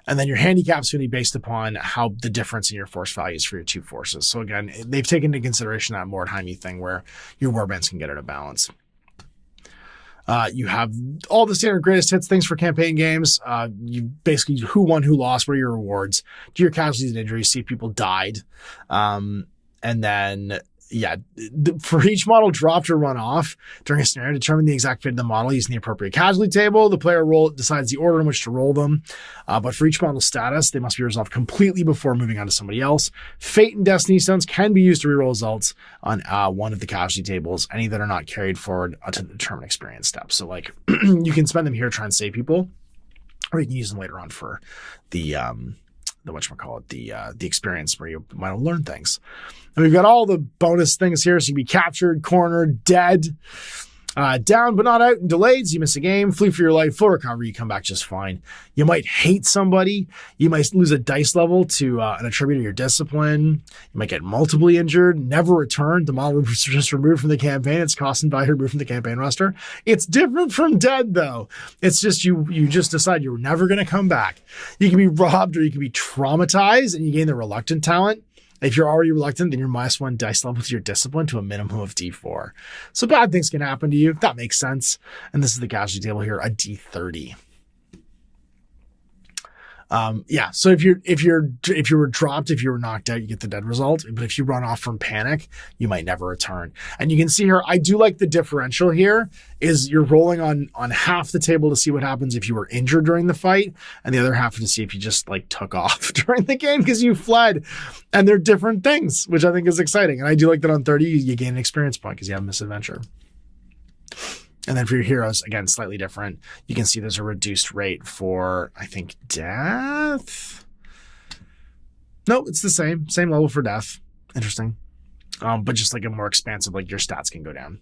and then your handicap's going to be based upon how the difference in your force values for your 2 forces. So again, they've taken into consideration that Mordheim thing where your warbands can get out of balance. You have all the standard greatest hits things for campaign games. You basically who won, who lost, what are your rewards, do your casualties and injuries, see if people died. And then, yeah, for each model dropped or run off during a scenario, determine the exact fate of the model using the appropriate casualty table. The player decides the order in which to roll them. But for each model status, they must be resolved completely before moving on to somebody else. Fate and Destiny Stones can be used to reroll results on one of the casualty tables, any that are not carried forward to determine experience steps. So like you can spend them here trying to save people, or you can use them later on for the experience where you might learn things. And we've got all the bonus things here. So you can be captured, cornered, dead, down but not out, and delayed. So you miss a game, flee for your life, full recovery, you come back just fine. You might hate somebody. You might lose a dice level to an attribute of your discipline. You might get multiply injured, never return. The model was just removed from the campaign. It's cost and value removed from the campaign roster. It's different from dead though. It's just you just decide you're never going to come back. You can be robbed or you can be traumatized, and you gain the reluctant talent. If you're already reluctant, then you're -1 dice level to your discipline to a minimum of D4. So bad things can happen to you. That makes sense. And this is the casualty table here, a D30. Yeah. So if you were dropped, if you were knocked out, you get the dead result. But if you run off from panic, you might never return. And you can see here, I do like the differential here is you're rolling on half the table to see what happens if you were injured during the fight, and the other half to see if you just like took off during the game because you fled. And they're different things, which I think is exciting. And I do like that on 30, you gain an experience point because you have a misadventure. And then for your heroes, again, slightly different. You can see there's a reduced rate for, I think, death. No, it's the same level for death. Interesting. But just like a more expansive, like your stats can go down.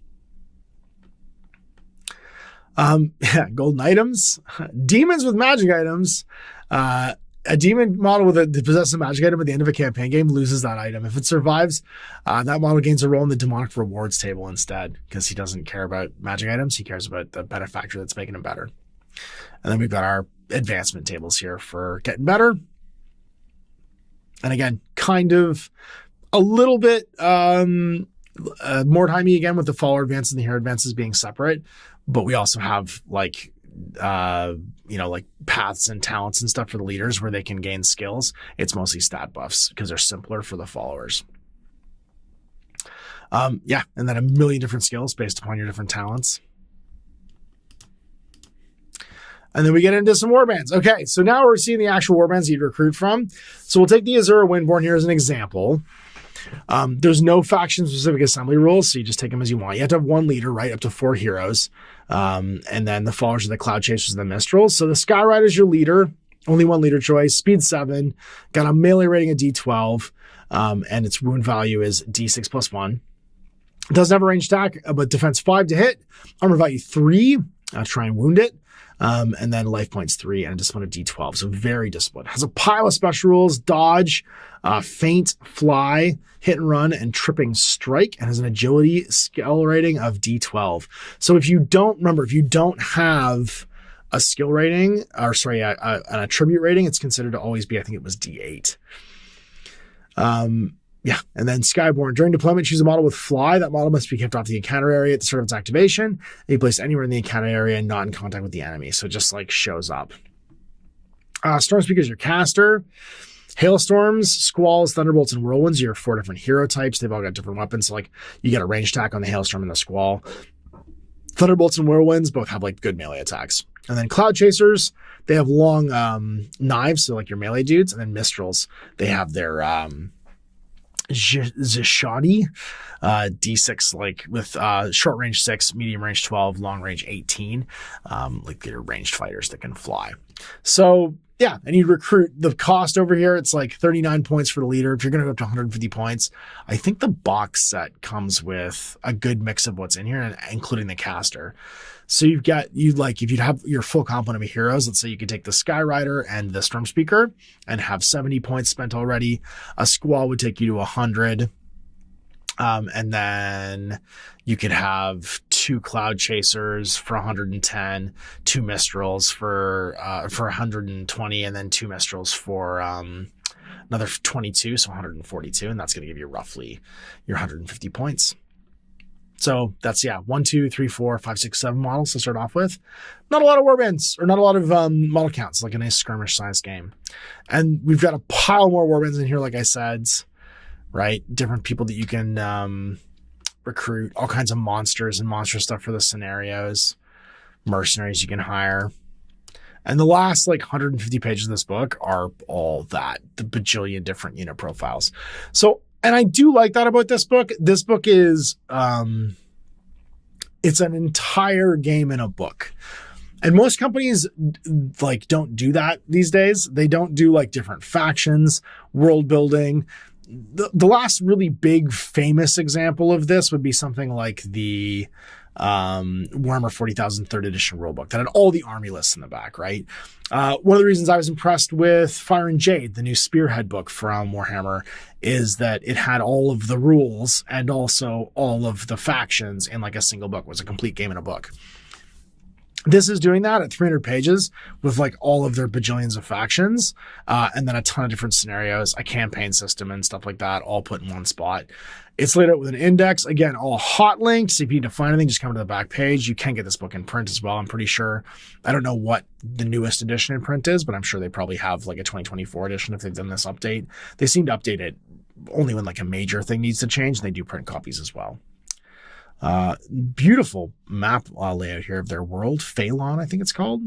Yeah, golden items, demons with magic items. A demon model with the possessive magic item at the end of a campaign game loses that item. If it survives, that model gains a role in the demonic rewards table instead, because he doesn't care about magic items. He cares about the benefactor that's making him better. And then we've got our advancement tables here for getting better. And again, kind of a little bit more timey again with the follower advances and the hero advances being separate. But we also have like, like paths and talents and stuff for the leaders where they can gain skills. It's mostly stat buffs because they're simpler for the followers. And then a million different skills based upon your different talents. And then we get into some warbands. Okay, so now we're seeing the actual warbands you'd recruit from. So we'll take the Azura Windborn here as an example. There's no faction-specific assembly rules, so you just take them as you want. You have to have one leader, right, up to 4 heroes. And then the followers are the Cloud Chasers and the Minstrels. So the Skyrider is your leader, only one leader choice, speed 7, got a melee rating of D12, and its wound value is D6 plus 1. It doesn't have a ranged attack, but defense 5 to hit, armor value 3, try and wound it. And then life points 3 and a discipline of D12. So very disciplined. Has a pile of special rules: dodge, feint, fly, hit and run, and tripping strike, and has an agility skill rating of D12. So if you don't have a skill rating, an attribute rating, it's considered to always be, I think it was D8. And then Skyborn. During deployment, choose a model with fly. That model must be kept off the encounter area at the start of its activation. And be placed anywhere in the encounter area and not in contact with the enemy. So it just like shows up. Stormspeaker is your caster. Hailstorms, Squalls, Thunderbolts, and Whirlwinds are your 4 different hero types. They've all got different weapons. So like you get a ranged attack on the Hailstorm and the Squall. Thunderbolts and Whirlwinds both have like good melee attacks. And then Cloud Chasers, they have long knives, so like your melee dudes. And then Minstrels, they have their Zishadi, D6, like with short range 6, medium range 12, long range 18, like your ranged fighters that can fly. So yeah, and you recruit. The cost over here, it's like 39 points for the leader. If you're going to go up to 150 points, I think the box set comes with a good mix of what's in here, including the caster. So if you'd have your full complement of heroes, let's say you could take the Skyrider and the Stormspeaker and have 70 points spent already. A Squall would take you to 100. And then you could have 2 Cloud Chasers for 110, 2 Minstrels for 120, and then 2 Minstrels for another 22, so 142, and that's going to give you roughly your 150 points. So that's 1, 2, 3, 4, 5, 6, 7 models to start off with. Not a lot of warbands, or not a lot of model counts, like a nice skirmish size game. And we've got a pile more warbands in here, like I said, right? Different people that you can recruit, all kinds of monsters and monster stuff for the scenarios, mercenaries you can hire. And the last 150 pages of this book are all that, the bajillion different unit profiles. So, and I do like that about this book. This book is, it's an entire game in a book. And most companies don't do that these days. They don't do different factions, world building. The last really big famous example of this would be something like the Warhammer 40,000 3rd edition rulebook that had all the army lists in the back, right? One of the reasons I was impressed with Fire and Jade, the new Spearhead book from Warhammer, is that it had all of the rules and also all of the factions in a single book. It was a complete game in a book. This is doing that at 300 pages with all of their bajillions of factions, and then a ton of different scenarios, a campaign system and stuff like that, all put in one spot. It's laid out with an index, again, all hot linked. So if you need to find anything, just come to the back page. You can get this book in print as well, I'm pretty sure. I don't know what the newest edition in print is, but I'm sure they probably have a 2024 edition if they've done this update. They seem to update it only when a major thing needs to change, and they do print copies as well. Beautiful map layout here of their world. Phalon, I think it's called.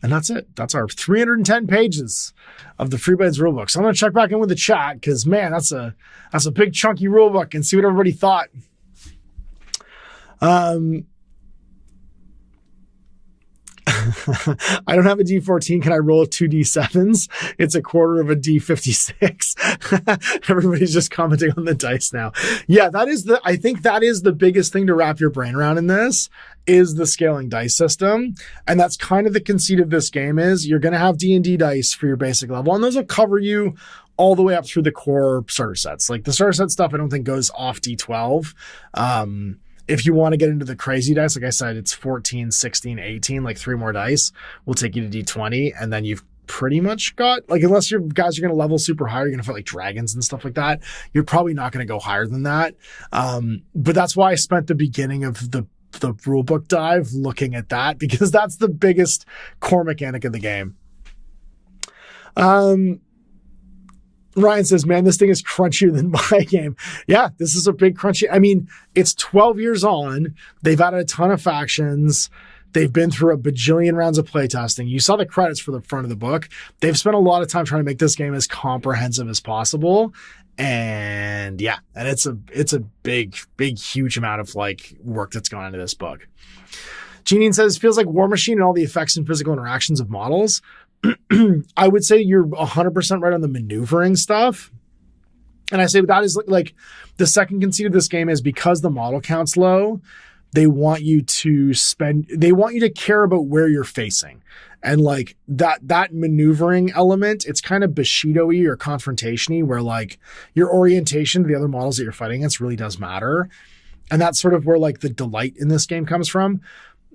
And that's it. That's our 310 pages of the FREEBLADES rulebook. So I'm going to check back in with the chat because, man, that's a big chunky rulebook, and see what everybody thought. I don't have a D14. Can I roll 2 D7s? It's a quarter of a D56. Everybody's just commenting on the dice now. Yeah, I think that is the biggest thing to wrap your brain around in this, is the scaling dice system. And that's kind of the conceit of this game, is you're going to have D&D dice for your basic level, and those will cover you all the way up through the core starter sets. The starter set stuff I don't think goes off D12. If you want to get into the crazy dice, like I said, it's 14, 16, 18, like 3 more dice will take you to D20. And then you've pretty much got, like, unless your guys are going to level super high, you're going to fight like dragons and stuff like that. You're probably not going to go higher than that. But that's why I spent the beginning of the rulebook dive looking at that, because that's the biggest core mechanic of the game. Ryan says, man, this thing is crunchier than my game. Yeah, this is a big crunchy. I mean, it's 12 years on. They've added a ton of factions. They've been through a bajillion rounds of playtesting. You saw the credits for the front of the book. They've spent a lot of time trying to make this game as comprehensive as possible. And yeah, and it's a big, huge amount of like work that's gone into this book. Jeanine says, feels like War Machine and all the effects and physical interactions of models. I would say you're 100% right on the maneuvering stuff. And I say that is like the second conceit of this game is because the model count's low, they want you to care about where you're facing. And like that maneuvering element, it's kind of Bushido-y or confrontation-y, where like your orientation to the other models that you're fighting against really does matter. And that's sort of where like the delight in this game comes from.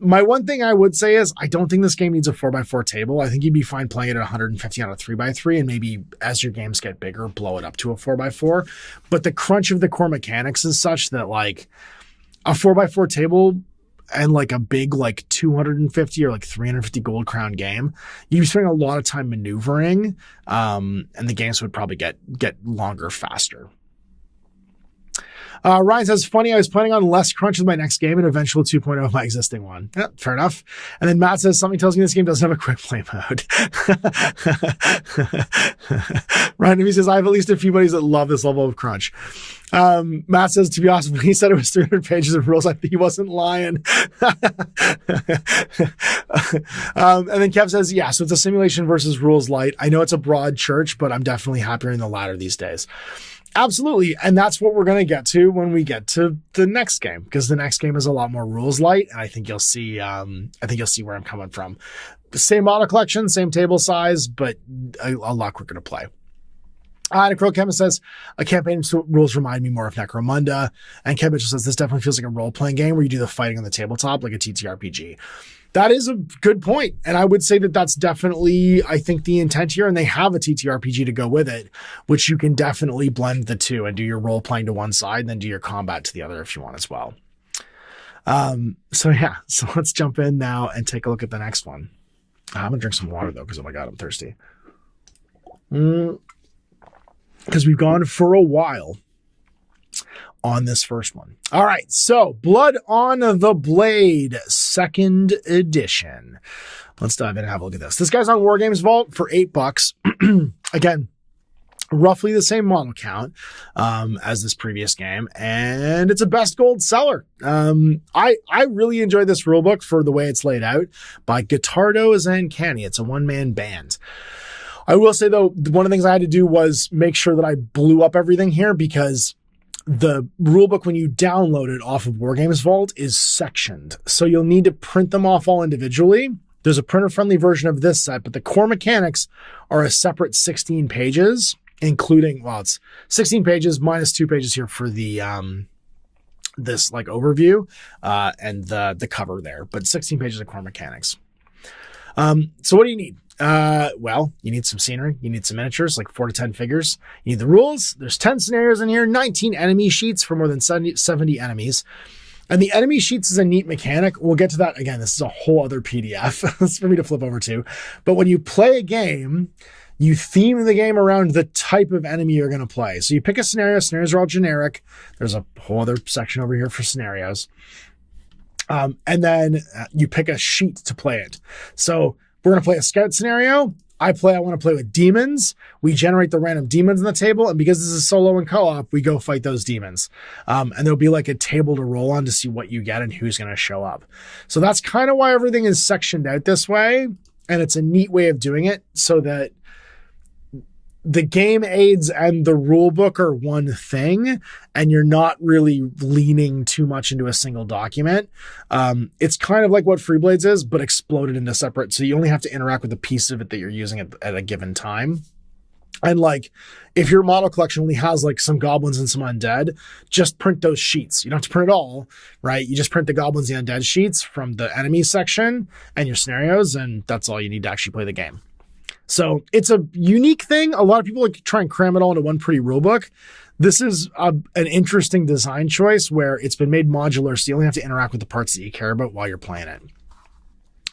My one thing I would say is I don't think this game needs a 4x4 table. I think you'd be fine playing it at 150 on a 3x3, and maybe as your games get bigger, blow it up to a 4x4. But the crunch of the core mechanics is such that like a 4x4 table and like a big like 250 or like 350 gold crown game, you'd be spending a lot of time maneuvering, and the games would probably get longer faster. Ryan says, funny, I was planning on less crunch with my next game and eventual 2.0 of my existing one. Yeah, fair enough. And then Matt says, something tells me this game doesn't have a quick play mode. Ryan, he says, I have at least a few buddies that love this level of crunch. Matt says, to be honest, when he said it was 300 pages of rules, I think he wasn't lying. And then Kev says, yeah, so it's a simulation versus rules light. I know it's a broad church, but I'm definitely happier in the latter these days. Absolutely. And that's what we're going to get to when we get to the next game, because the next game is a lot more rules light. And I think you'll see where I'm coming from. Same model collection, same table size, but a lot quicker to play. And Crow Chemist says, a campaign rules remind me more of Necromunda. And Ken Mitchell says, this definitely feels like a role-playing game where you do the fighting on the tabletop like a TTRPG. That is a good point. And I would say that that's definitely, I think, the intent here. And they have a TTRPG to go with it, which you can definitely blend the two and do your role-playing to one side and then do your combat to the other if you want as well. So let's jump in now and take a look at the next one. I'm going to drink some water, though, because, oh my God, I'm thirsty. Because we've gone for a while on this first one. All right, so Blood on the Blade, 2nd edition. Let's dive in and have a look at this. This guy's on Wargames Vault for $8. Again, roughly the same model count as this previous game, and it's a best gold seller. I really enjoyed this rulebook for the way it's laid out by Guitardo Zancani. It's a one-man band. I will say, though, one of the things I had to do was make sure that I blew up everything here, because the rulebook, when you download it off of Wargames Vault, is sectioned. So you'll need to print them off all individually. There's a printer-friendly version of this set, but the core mechanics are a separate 16 pages, including, well, it's 16 pages minus 2 pages here for the this like overview and the cover there, but 16 pages of core mechanics. So what do you need? Well, you need some scenery, you need some miniatures, like 4 to 10 figures. You need the rules. There's 10 scenarios in here, 19 enemy sheets for more than 70 enemies. And the enemy sheets is a neat mechanic. We'll get to that again. This is a whole other PDF. That's for me to flip over to. But when you play a game, you theme the game around the type of enemy you're going to play. So you pick a scenario. Scenarios are all generic. There's a whole other section over here for scenarios. And then you pick a sheet to play it. So we're going to play a scout scenario. I want to play with demons. We generate the random demons on the table. And because this is solo and co-op, we go fight those demons. And there'll be like a table to roll on to see what you get and who's going to show up. So that's kind of why everything is sectioned out this way. And it's a neat way of doing it so that the game aids and the rule book are one thing, and you're not really leaning too much into a single document. It's kind of like what FREEBLADES is, but exploded into separate. So you only have to interact with the piece of it that you're using at a given time. And like, if your model collection only has like some goblins and some undead, just print those sheets. You don't have to print it all, right? You just print the goblins and the undead sheets from the enemies section and your scenarios, and that's all you need to actually play the game. So it's a unique thing. A lot of people like try and cram it all into one pretty rule book. This is an interesting design choice where it's been made modular, so you only have to interact with the parts that you care about while you're playing it.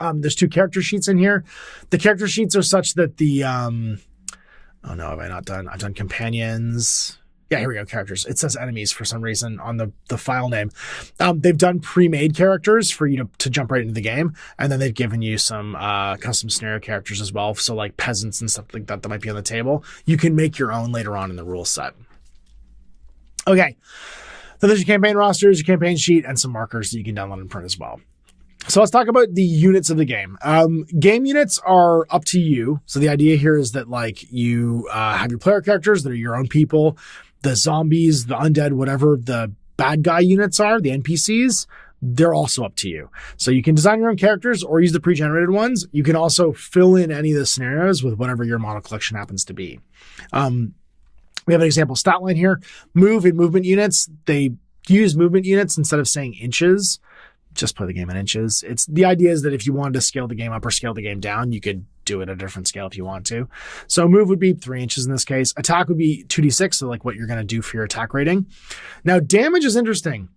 There's 2 character sheets in here. The character sheets are such that the... oh no, have I not done? I've done companions. Yeah, here we go, characters. It says enemies for some reason on the file name. They've done pre-made characters for you to jump right into the game. And then they've given you some custom scenario characters as well. So like peasants and stuff like that might be on the table. You can make your own later on in the rule set. Okay, then there's your campaign rosters, your campaign sheet, and some markers that you can download and print as well. So let's talk about the units of the game. Game units are up to you. So the idea here is that like you have your player characters that are your own people, the zombies, the undead, whatever the bad guy units are, the NPCs, they're also up to you. So you can design your own characters or use the pre-generated ones. You can also fill in any of the scenarios with whatever your model collection happens to be. We have an example stat line here. Move and movement units. They use movement units instead of saying inches. Just play the game in inches. The idea is that if you wanted to scale the game up or scale the game down, you could do it at a different scale if you want to. So move would be 3 inches in this case. Attack would be 2d6, so like what you're going to do for your attack rating. Now damage is interesting.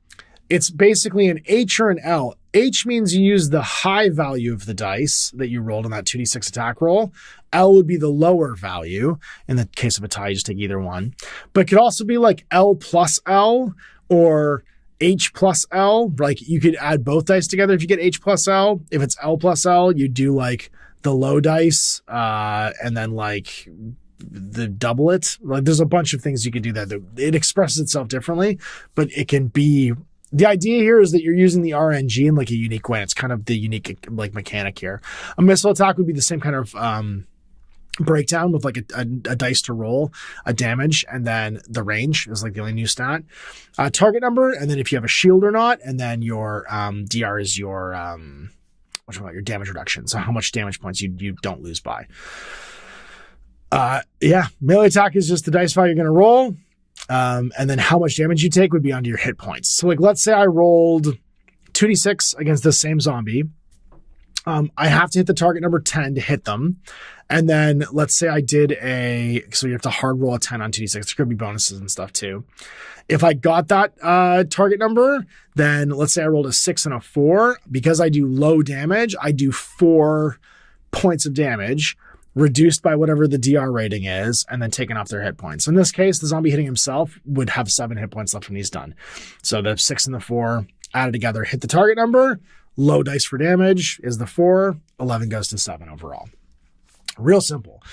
It's basically an H or an L. H means you use the high value of the dice that you rolled on that 2d6 attack roll. L would be the lower value. In the case of a tie, you just take either one. But it could also be like L plus L or H plus L. Like you could add both dice together if you get H plus L. If it's L plus L, you do like the low dice and then like the double it. Like there's a bunch of things you can do that. It expresses itself differently, but it can be... The idea here is that you're using the RNG in like a unique way. It's kind of the unique like mechanic here. A missile attack would be the same kind of breakdown with like a dice to roll a damage, and then the range is like the only new stat. Target number, and then if you have a shield or not, and then your DR is your your damage reduction. So how much damage points you don't lose by. Melee attack is just the dice value you're going to roll. And then how much damage you take would be onto your hit points. So like, let's say I rolled 2d6 against the same zombie. I have to hit the target number 10 to hit them. And then let's say I did so you have to hard roll a 10 on 2d6. There could be bonuses and stuff too. If I got that target number, then let's say I rolled a 6 and a 4. Because I do low damage, I do 4 points of damage, reduced by whatever the DR rating is, and then taken off their hit points. In this case, the zombie hitting himself would have 7 hit points left when he's done. So the 6 and the 4 added together hit the target number. Low dice for damage is the 4. 11 goes to 7 overall. Real simple.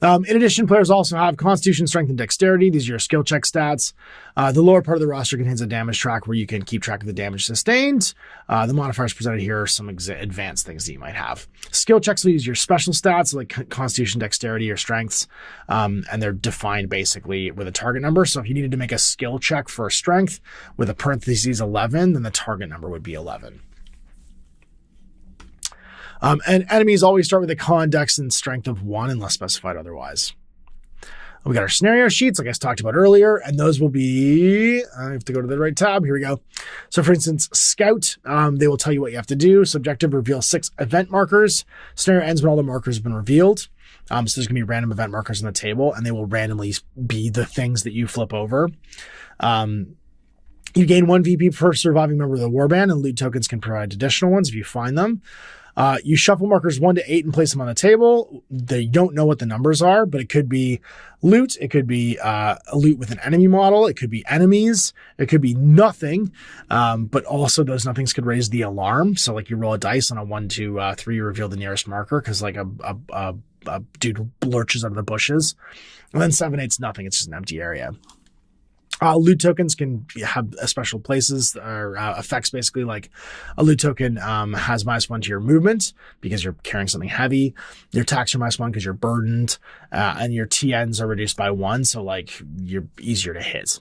In addition, players also have Constitution, Strength, and Dexterity. These are your skill check stats. The lower part of the roster contains a damage track where you can keep track of the damage sustained. The modifiers presented here are some advanced things that you might have. Skill checks will use your special stats like Constitution, Dexterity, or Strengths, and they're defined basically with a target number. So if you needed to make a skill check for Strength with a parentheses 11, then the target number would be 11. And enemies always start with a con, dex, and strength of 1 unless specified otherwise. We got our scenario sheets, like I talked about earlier, and those will be, I have to go to the right tab. Here we go. So for instance, Scout, they will tell you what you have to do. Subjective, reveal 6 event markers. Scenario ends when all the markers have been revealed. So there's going to be random event markers on the table, and they will randomly be the things that you flip over. You gain 1 VP per surviving member of the Warband, and loot tokens can provide additional ones if you find them. You shuffle markers 1 to 8 and place them on the table. They don't know what the numbers are, but it could be loot. It could be a loot with an enemy model. It could be enemies. It could be nothing. But also those nothings could raise the alarm. So like you roll a dice on a 1 to 3, you reveal the nearest marker because like a dude lurches out of the bushes. And then 7, 8's nothing. It's just an empty area. Loot tokens can have special places or effects, basically like a loot token has -1 to your movement because you're carrying something heavy. Your attacks are -1 because you're burdened, and your TNs are reduced by 1, so like you're easier to hit.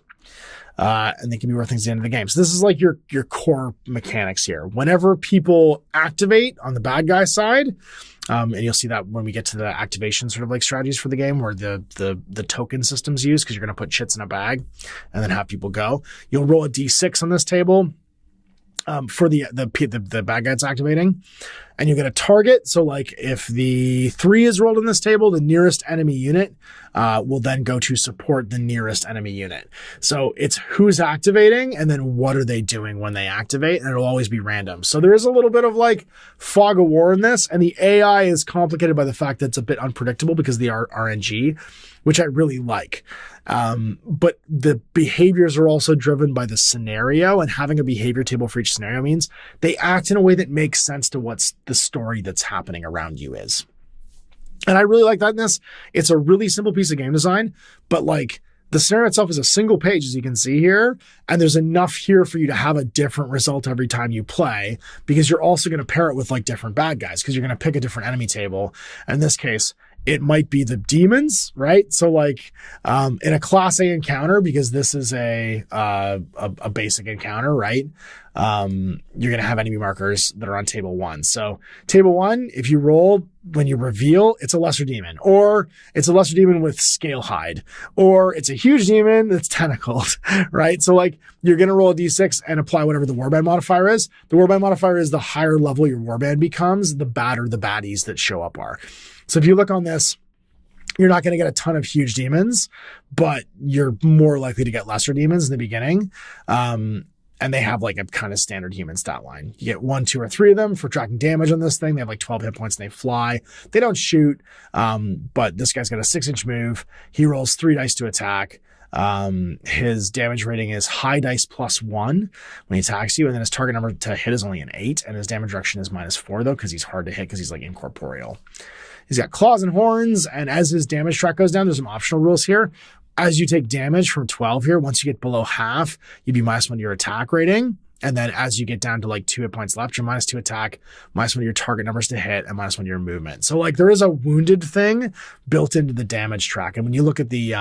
And they can be worth things at the end of the game. So this is like your core mechanics here. Whenever people activate on the bad guy side, and you'll see that when we get to the activation sort of like strategies for the game, where the token system's used, because you're going to put chits in a bag and then have people go. You'll roll a d6 on this table for the bad guy that's activating, and you get a target. So like if the 3 is rolled in this table, the nearest enemy unit will then go to support the nearest enemy unit. So it's who's activating and then what are they doing when they activate, and it'll always be random. So there is a little bit of like fog of war in this, and the AI is complicated by the fact that it's a bit unpredictable because of the RNG, which I really like. But the behaviors are also driven by the scenario, and having a behavior table for each scenario means they act in a way that makes sense to what's the story that's happening around you is. And I really like that in this. It's a really simple piece of game design, but like the scenario itself is a single page, as you can see here, and there's enough here for you to have a different result every time you play, because you're also going to pair it with like different bad guys, because you're going to pick a different enemy table. In this case, it might be the demons, right? So like in a Class A encounter, because this is a basic encounter, right? You're going to have enemy markers that are on table 1. So table 1, if you roll, when you reveal, it's a lesser demon, or it's a lesser demon with scale hide, or it's a huge demon that's tentacled, right? So like you're going to roll a d6 and apply whatever the Warband modifier is. The Warband modifier is the higher level your Warband becomes, the badder the baddies that show up are. So if you look on this, you're not going to get a ton of huge demons, but you're more likely to get lesser demons in the beginning. And they have like a kind of standard human stat line. You get 1, 2, or 3 of them for tracking damage on this thing. They have like 12 hit points and they fly. They don't shoot, but this guy's got a 6-inch move. He rolls 3 dice to attack. His damage rating is high dice +1 when he attacks you, and then his target number to hit is only an 8, and his damage reduction is -4 though, because he's hard to hit because he's like incorporeal. He's got claws and horns, and as his damage track goes down, there's some optional rules here. As you take damage from 12 here, once you get below half, you'd be -1 to your attack rating. And then as you get down to like 2 hit points left, you're -2 attack, -1 to your target numbers to hit, and -1 to your movement. So like there is a wounded thing built into the damage track. And when you look at the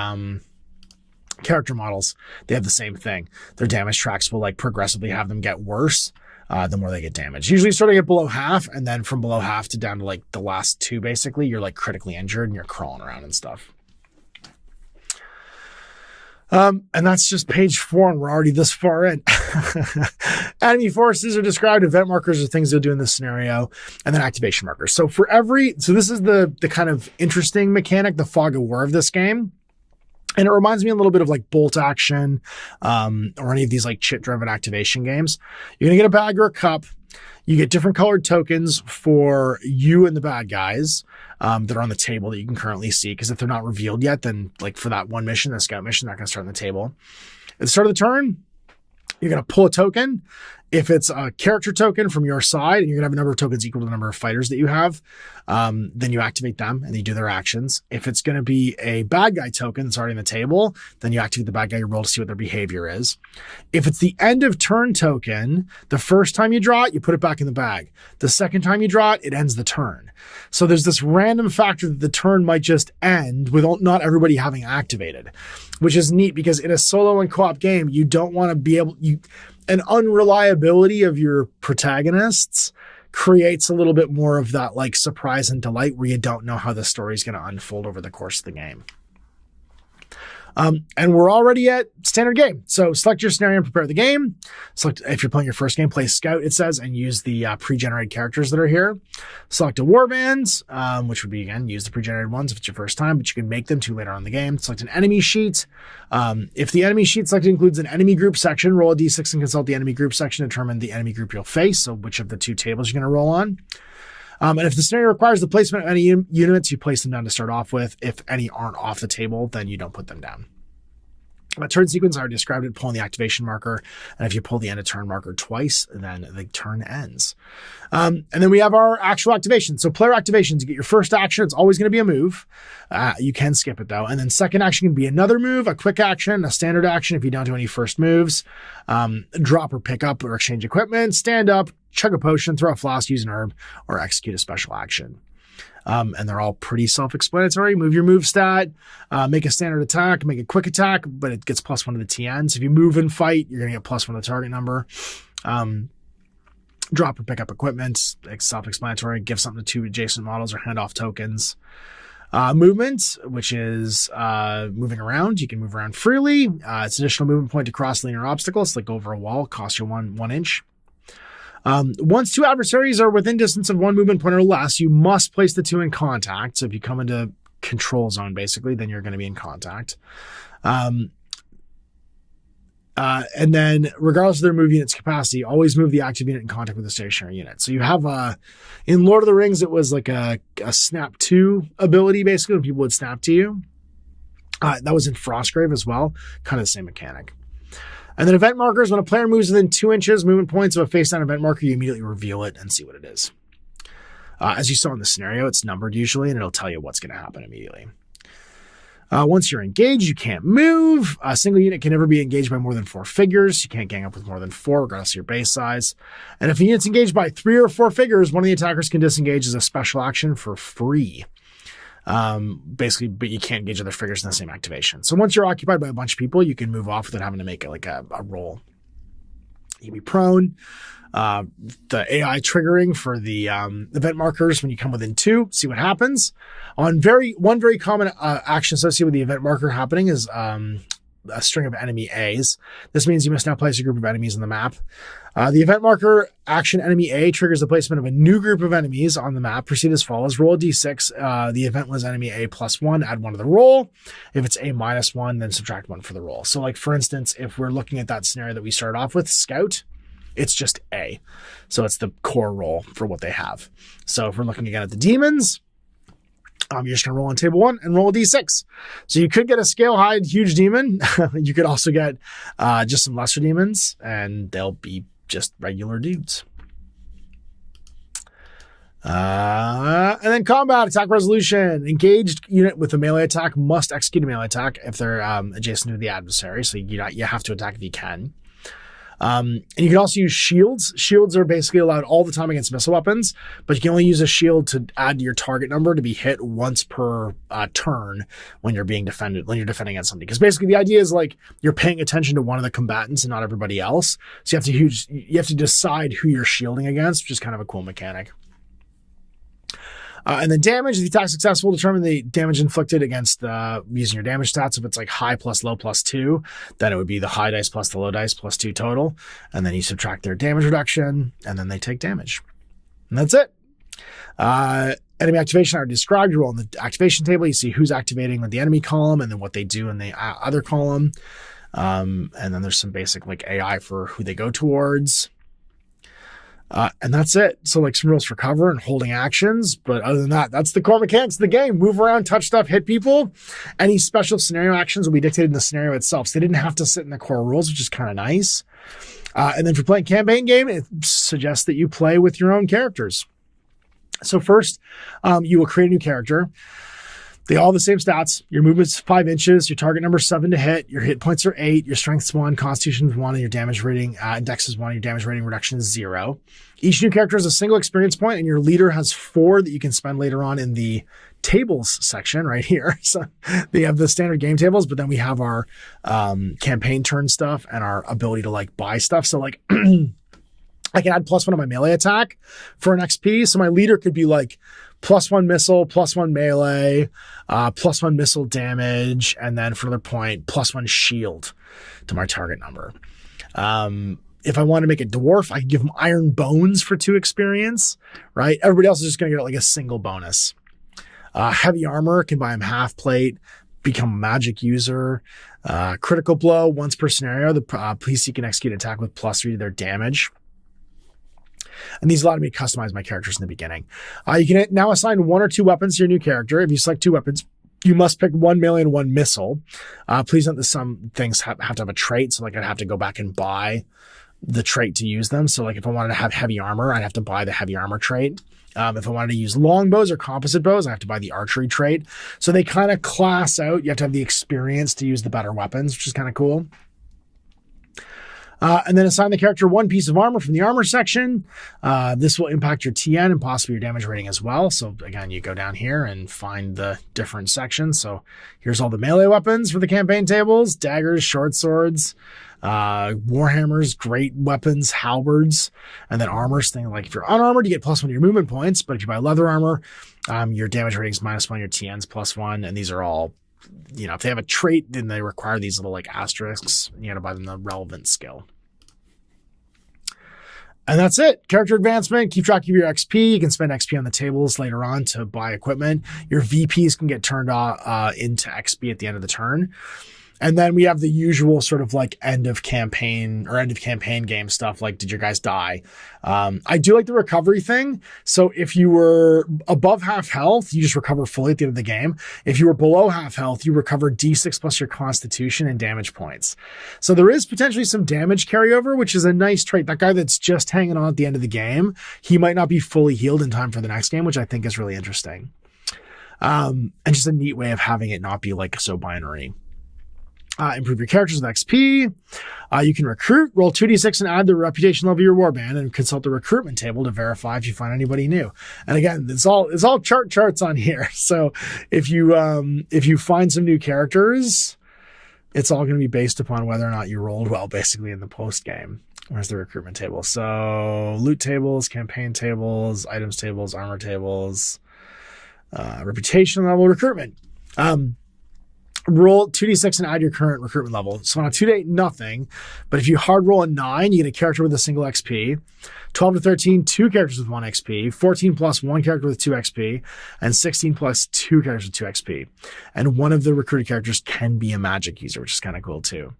character models, they have the same thing. Their damage tracks will like progressively have them get worse the more they get damaged. Usually starting at below half, and then from below half to down to like the last 2, basically, you're like critically injured and you're crawling around and stuff. And that's just page 4, and we're already this far in. Enemy forces are described. Event markers are things they'll do in this scenario, and then activation markers. So this is the kind of interesting mechanic, the fog of war of this game. And it reminds me a little bit of like bolt action, or any of these like chit-driven activation games. You're going to get a bag or a cup. You get different colored tokens for you and the bad guys that are on the table that you can currently see. Because if they're not revealed yet, then like for that one mission, the scout mission, they're not going to start on the table. At the start of the turn, you're going to pull a token. If it's a character token from your side, and you're going to have a number of tokens equal to the number of fighters that you have, then you activate them and they do their actions. If it's going to be a bad guy token that's already on the table, then you activate the bad guy, you roll to see what their behavior is. If it's the end of turn token, the first time you draw it, you put it back in the bag. The second time you draw it, it ends the turn. So there's this random factor that the turn might just end with not everybody having activated, which is neat because in a solo and co-op game, you don't want to be an unreliability of your protagonists creates a little bit more of that like surprise and delight where you don't know how the story is going to unfold over the course of the game. And we're already at standard game. So select your scenario and prepare the game. Select, if you're playing your first game, play Scout, it says, and use the pre-generated characters that are here. Select a Warband, which would be, again, use the pre-generated ones if it's your first time, but you can make them too later on in the game. Select an enemy sheet. If the enemy sheet selected includes an enemy group section, roll a d6 and consult the enemy group section to determine the enemy group you'll face, so which of the 2 tables you're going to roll on. And if the scenario requires the placement of any units, you place them down to start off with. If any aren't off the table, then you don't put them down. A turn sequence, I already described it, pulling the activation marker. And if you pull the end of turn marker twice, then the turn ends. And then we have our actual activation. So player activations, you get your first action. It's always going to be a move. You can skip it though. And then second action can be another move, a quick action, a standard action if you don't do any first moves. Drop or pick up or exchange equipment, stand up, chug a potion, throw a flask, use an herb, or execute a special action. And they're all pretty self-explanatory. Move your move stat, make a standard attack, make a quick attack, but it gets +1 to the TN. So if you move and fight, you're going to get +1 to the target number. Drop or pick up equipment, it's self-explanatory. Give something to 2 adjacent models or hand off tokens. Movement, which is moving around. You can move around freely. It's an additional movement point to cross linear obstacles, like over a wall, costs you one inch. Once 2 adversaries are within distance of 1 movement point or less, you must place the 2 in contact. So if you come into control zone, basically, then you're going to be in contact. And then regardless of their move unit's capacity, always move the active unit in contact with the stationary unit. So you have in Lord of the Rings, it was like a snap to ability, basically, when people would snap to you. That was in Frostgrave as well, kind of the same mechanic. And then event markers, when a player moves within 2 inches movement points of a face-down event marker, you immediately reveal it and see what it is. As you saw in the scenario, it's numbered usually, and it'll tell you what's going to happen immediately. Once you're engaged, you can't move. A single unit can never be engaged by more than 4 figures. You can't gang up with more than 4, regardless of your base size. And if a unit's engaged by 3 or 4 figures, one of the attackers can disengage as a special action for free. Basically, but you can't engage other figures in the same activation. So once you're occupied by a bunch of people, you can move off without having to make it like a roll. You can be prone. The AI triggering for the event markers when you come within 2, see what happens. One very common action associated with the event marker happening is a string of enemy A's. This means you must now place a group of enemies on the map. The event marker action enemy A triggers the placement of a new group of enemies on the map. Proceed as follows. Roll a d6. The event was enemy A +1. Add 1 to the roll. If it's A -1, then subtract 1 for the roll. So like, for instance, if we're looking at that scenario that we started off with, Scout, it's just A. So it's the core roll for what they have. So if we're looking again at the demons, you're just going to roll on table 1 and roll a d6. So you could get a scale high huge demon. You could also get just some lesser demons, and they'll be just regular dudes. And then combat, attack resolution. Engaged unit with a melee attack must execute a melee attack if they're adjacent to the adversary. So you have to attack if you can. And you can also use shields. Shields are basically allowed all the time against missile weapons, but you can only use a shield to add to your target number to be hit once per turn when you're defending against somebody. Because basically the idea is like you're paying attention to one of the combatants and not everybody else. So you have to decide who you're shielding against, which is kind of a cool mechanic. And then damage, if the attack successful, determine the damage inflicted against using your damage stats. If it's like high plus low +2, then it would be the high dice plus the low dice +2 total. And then you subtract their damage reduction, and then they take damage. And that's it. Enemy activation I already described. You roll on the activation table. You see who's activating with the enemy column and then what they do in the other column. And then there's some basic like AI for who they go towards. And that's it. So like some rules for cover and holding actions. But other than that, that's the core mechanics of the game. Move around, touch stuff, hit people. Any special scenario actions will be dictated in the scenario itself. So they didn't have to sit in the core rules, which is kind of nice. And then for playing campaign game, it suggests that you play with your own characters. So first, you will create a new character. They all have the same stats. Your movement's 5 inches, your target number 7 to hit, your hit points are 8, your strength's 1, constitution's 1, and your damage rating, index is 1, and your damage rating reduction is 0. Each new character has a single experience point, and your leader has 4 that you can spend later on in the tables section right here. So they have the standard game tables, but then we have our campaign turn stuff and our ability to like buy stuff. So like I can add +1 on my melee attack for an XP. So my leader could be like +1 missile, +1 melee, +1 missile damage, and then for another point, +1 shield to my target number. If I want to make a dwarf, I can give them iron bones for 2 experience, right? Everybody else is just going to get like a single bonus. Heavy armor can buy him half plate, become a magic user. Critical blow, once per scenario, the PC can execute an attack with +3 to their damage. And these allowed me to customize my characters in the beginning. You can now assign 1 or 2 weapons to your new character. If you select 2 weapons, you must pick 1 melee and 1 missile. Please note that some things have to have a trait. So like I'd have to go back and buy the trait to use them. So like if I wanted to have heavy armor, I'd have to buy the heavy armor trait. If I wanted to use longbows or composite bows, I have to buy the archery trait. So they kind of class out. You have to have the experience to use the better weapons, which is kind of cool. And then assign the character 1 piece of armor from the armor section. This will impact your TN and possibly your damage rating as well. So again, you go down here and find the different sections. So here's all the melee weapons for the campaign tables: daggers, short swords, warhammers, great weapons, halberds, and then armors. Thing like if you're unarmored, you get +1 to your movement points, but if you buy leather armor, your damage rating is -1, your TN's +1, and these are all, if they have a trait, then they require these little like asterisks. You got to buy them the relevant skill. And that's it. Character advancement. Keep track of your XP. You can spend XP on the tables later on to buy equipment. Your VPs can get turned into XP at the end of the turn. And then we have the usual sort of like end of campaign game stuff. Like, did your guys die? I do like the recovery thing. So if you were above half health, you just recover fully at the end of the game. If you were below half health, you recover D6 plus your constitution and damage points. So there is potentially some damage carryover, which is a nice trait. That guy that's just hanging on at the end of the game, he might not be fully healed in time for the next game, which I think is really interesting. And just a neat way of having it not be like so binary. Improve your characters with XP. You can recruit, roll 2d6 and add the reputation level of your warband, and consult the recruitment table to verify if you find anybody new. And again, it's all charts on here. So if you find some new characters, it's all going to be based upon whether or not you rolled well, basically, in the post game. Where's the recruitment table? So loot tables, campaign tables, items tables, armor tables, reputation level, recruitment. Roll 2d6 and add your current recruitment level. So on a 2-8, nothing. But if you hard roll a 9, you get a character with a single XP. 12 to 13, 2 characters with 1 XP. 14 plus 1 character with 2 XP. And 16 plus 2 characters with 2 XP. And one of the recruited characters can be a magic user, which is kind of cool too.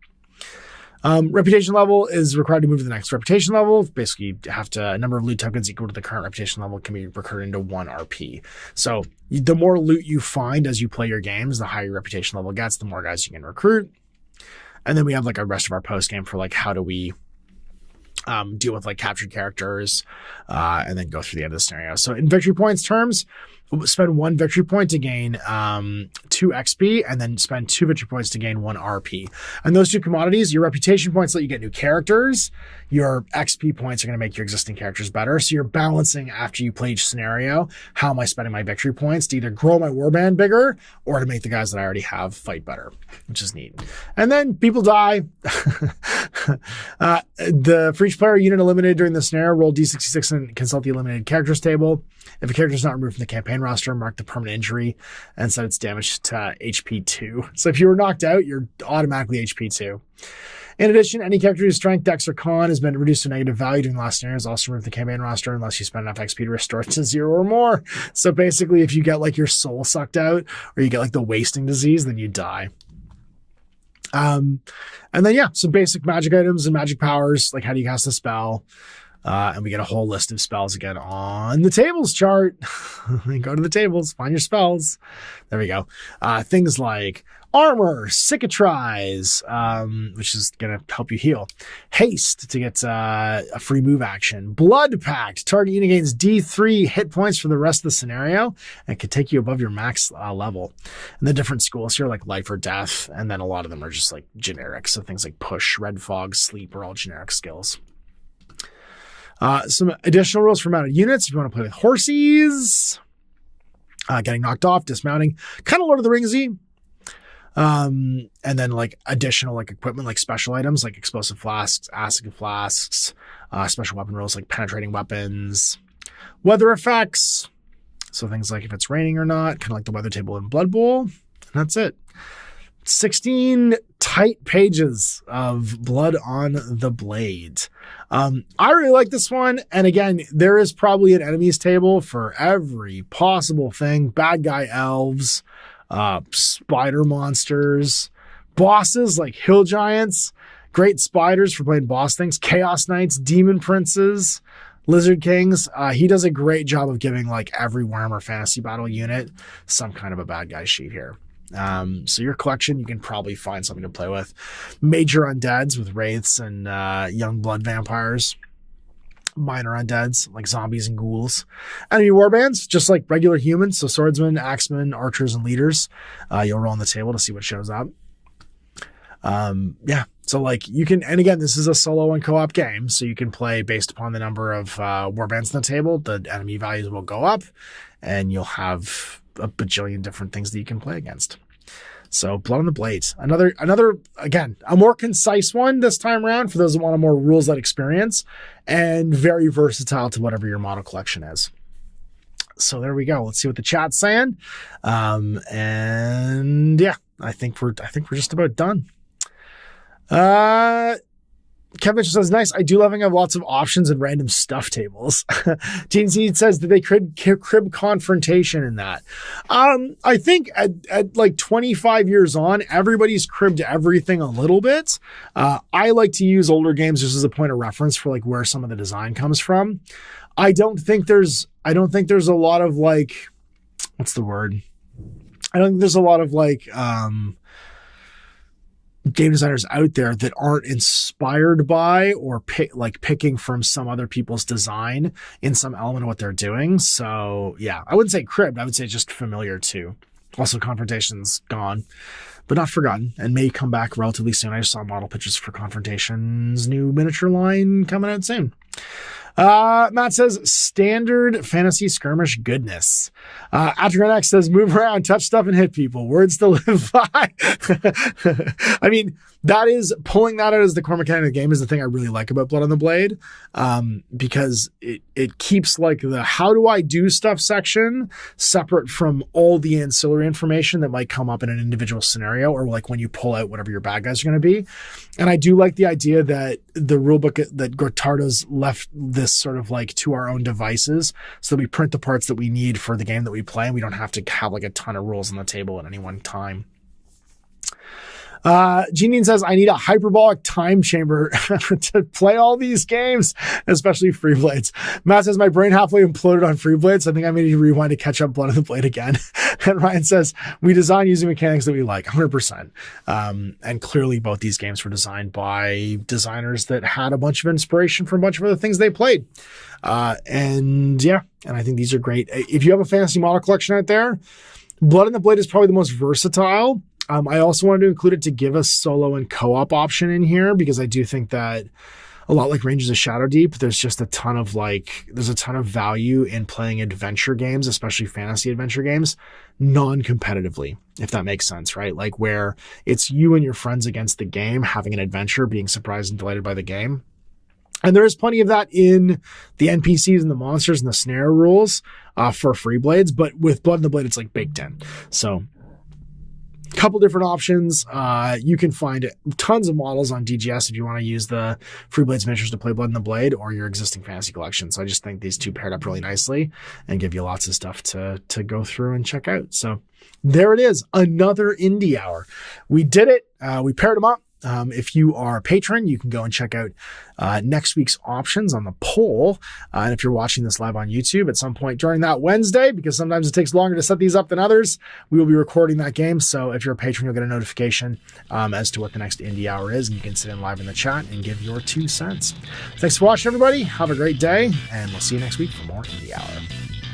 Reputation level is required to move to the next reputation level. Basically, you have to, a number of loot tokens equal to the current reputation level can be recruited into 1 RP. So the more loot you find as you play your games, the higher your reputation level gets, the more guys you can recruit. And then we have like a rest of our post game for like how do we deal with like captured characters, and then go through the end of the scenario. So in victory points terms, spend 1 victory point to gain 2 XP, and then spend 2 victory points to gain 1 RP. And those 2 commodities, your reputation points let you get new characters. Your XP points are going to make your existing characters better. So you're balancing after you play each scenario. How am I spending my victory points to either grow my warband bigger or to make the guys that I already have fight better, which is neat. And then people die. For each player unit eliminated during the scenario, roll D66 and consult the eliminated characters table. If a character is not removed from the campaign roster, mark the permanent injury and set its damage to HP 2. So if you were knocked out, you're automatically HP 2. In addition, any character whose strength, dex, or con has been reduced to a negative value during the last scenario is also removed from the campaign roster unless you spend enough XP to restore it to 0 or more. So basically, if you get like your soul sucked out or you get like the wasting disease, then you die. And then, yeah, some basic magic items and magic powers, like how do you cast a spell? And we get a whole list of spells again on the tables chart. Go to the tables, find your spells. There we go. Things like armor, cicatrize, which is going to help you heal. Haste to get a free move action. Blood pact. Target unit gains D3 hit points for the rest of the scenario and can take you above your max level. And the different schools here, like life or death, and then a lot of them are just like generic. So things like push, red fog, sleep are all generic skills. Some additional rules for mounted units. If you want to play with horsies, getting knocked off, dismounting, kind of Lord of the Ringsy. And then like additional like equipment, like special items, like explosive flasks, acid flasks, special weapon rules, like penetrating weapons, weather effects. So things like if it's raining or not, kind of like the weather table in Blood Bowl. And that's it. 16 tight pages of Blood on the Blade. I really like this one. And again, there is probably an enemies table for every possible thing. Bad guy elves, spider monsters, bosses like hill giants, great spiders for playing boss things, chaos knights, demon princes, lizard kings. He does a great job of giving like every Warhammer Fantasy Battle unit some kind of a bad guy sheet here. So your collection, you can probably find something to play with. Major undeads with wraiths and young blood vampires. Minor undeads like zombies and ghouls. Enemy warbands, just like regular humans. So swordsmen, axemen, archers, and leaders. You'll roll on the table to see what shows up. Yeah. So like you can, and again, this is a solo and co-op game, so you can play based upon the number of warbands on the table. The enemy values will go up, and you'll have a bajillion different things that you can play against. So Blood on the Blades, another again, a more concise one this time around for those that want a more rules-led experience, and very versatile to whatever your model collection is. So there we go. Let's see what the chat's saying. And yeah, I think we're just about done. Kevin says, nice. I do love having lots of options and random stuff tables. Gene Seed says that they could crib confrontation in that. I think at like 25 years on, everybody's cribbed everything a little bit. I like to use older games just as a point of reference for like where some of the design comes from. I don't think there's a lot of like, what's the word? I don't think there's a lot of like, game designers out there that aren't inspired by or picking from some other people's design in some element of what they're doing. So yeah, I wouldn't say cribbed. I would say just familiar too. Also, Confrontation's gone, but not forgotten, and may come back relatively soon. I just saw model pictures for Confrontation's new miniature line coming out soon. Matt says standard fantasy skirmish goodness. Atragonex says move around, touch stuff, and hit people. Words to live by. I mean, that is pulling that out as the core mechanic of the game is the thing I really like about Blood on the Blade. Because it keeps like the how do I do stuff section separate from all the ancillary information that might come up in an individual scenario, or like when you pull out whatever your bad guys are going to be. And I do like the idea that the rulebook that Gortardo's left this sort of like to our own devices, so that we print the parts that we need for the game that we play, and we don't have to have like a ton of rules on the table at any one time. Jeanine says, I need a hyperbolic time chamber to play all these games, especially FREEBLADES. Matt says, my brain halfway imploded on FREEBLADES. I think I may need to rewind to catch up Blood on the Blade again. And Ryan says, we design using mechanics that we like, 100%. And clearly both these games were designed by designers that had a bunch of inspiration from a bunch of other things they played. And I think these are great. If you have a fantasy model collection out there, Blood on the Blade is probably the most versatile. I also wanted to include it to give a solo and co-op option in here, because I do think that a lot like Rangers of Shadowdeep, there's just a ton of value in playing adventure games, especially fantasy adventure games, non-competitively, if that makes sense, right? Like where it's you and your friends against the game, having an adventure, being surprised and delighted by the game. And there is plenty of that in the NPCs and the monsters and the snare rules for FREEBLADES, but with Blood on the Blade, it's like baked in. So couple different options. You can find tons of models on DGS if you want to use the FREEBLADES miniatures to play Blood on the Blade or your existing fantasy collection. So I just think these two paired up really nicely and give you lots of stuff to go through and check out. So there it is, another indie hour. We did it. We paired them up. If you are a patron, you can go and check out next week's options on the poll. And if you're watching this live on YouTube at some point during that Wednesday, because sometimes it takes longer to set these up than others, we will be recording that game. So if you're a patron, you'll get a notification as to what the next indie hour is, and you can sit in live in the chat and give your 2 cents. Thanks for watching, everybody. Have a great day, and we'll see you next week for more indie hour.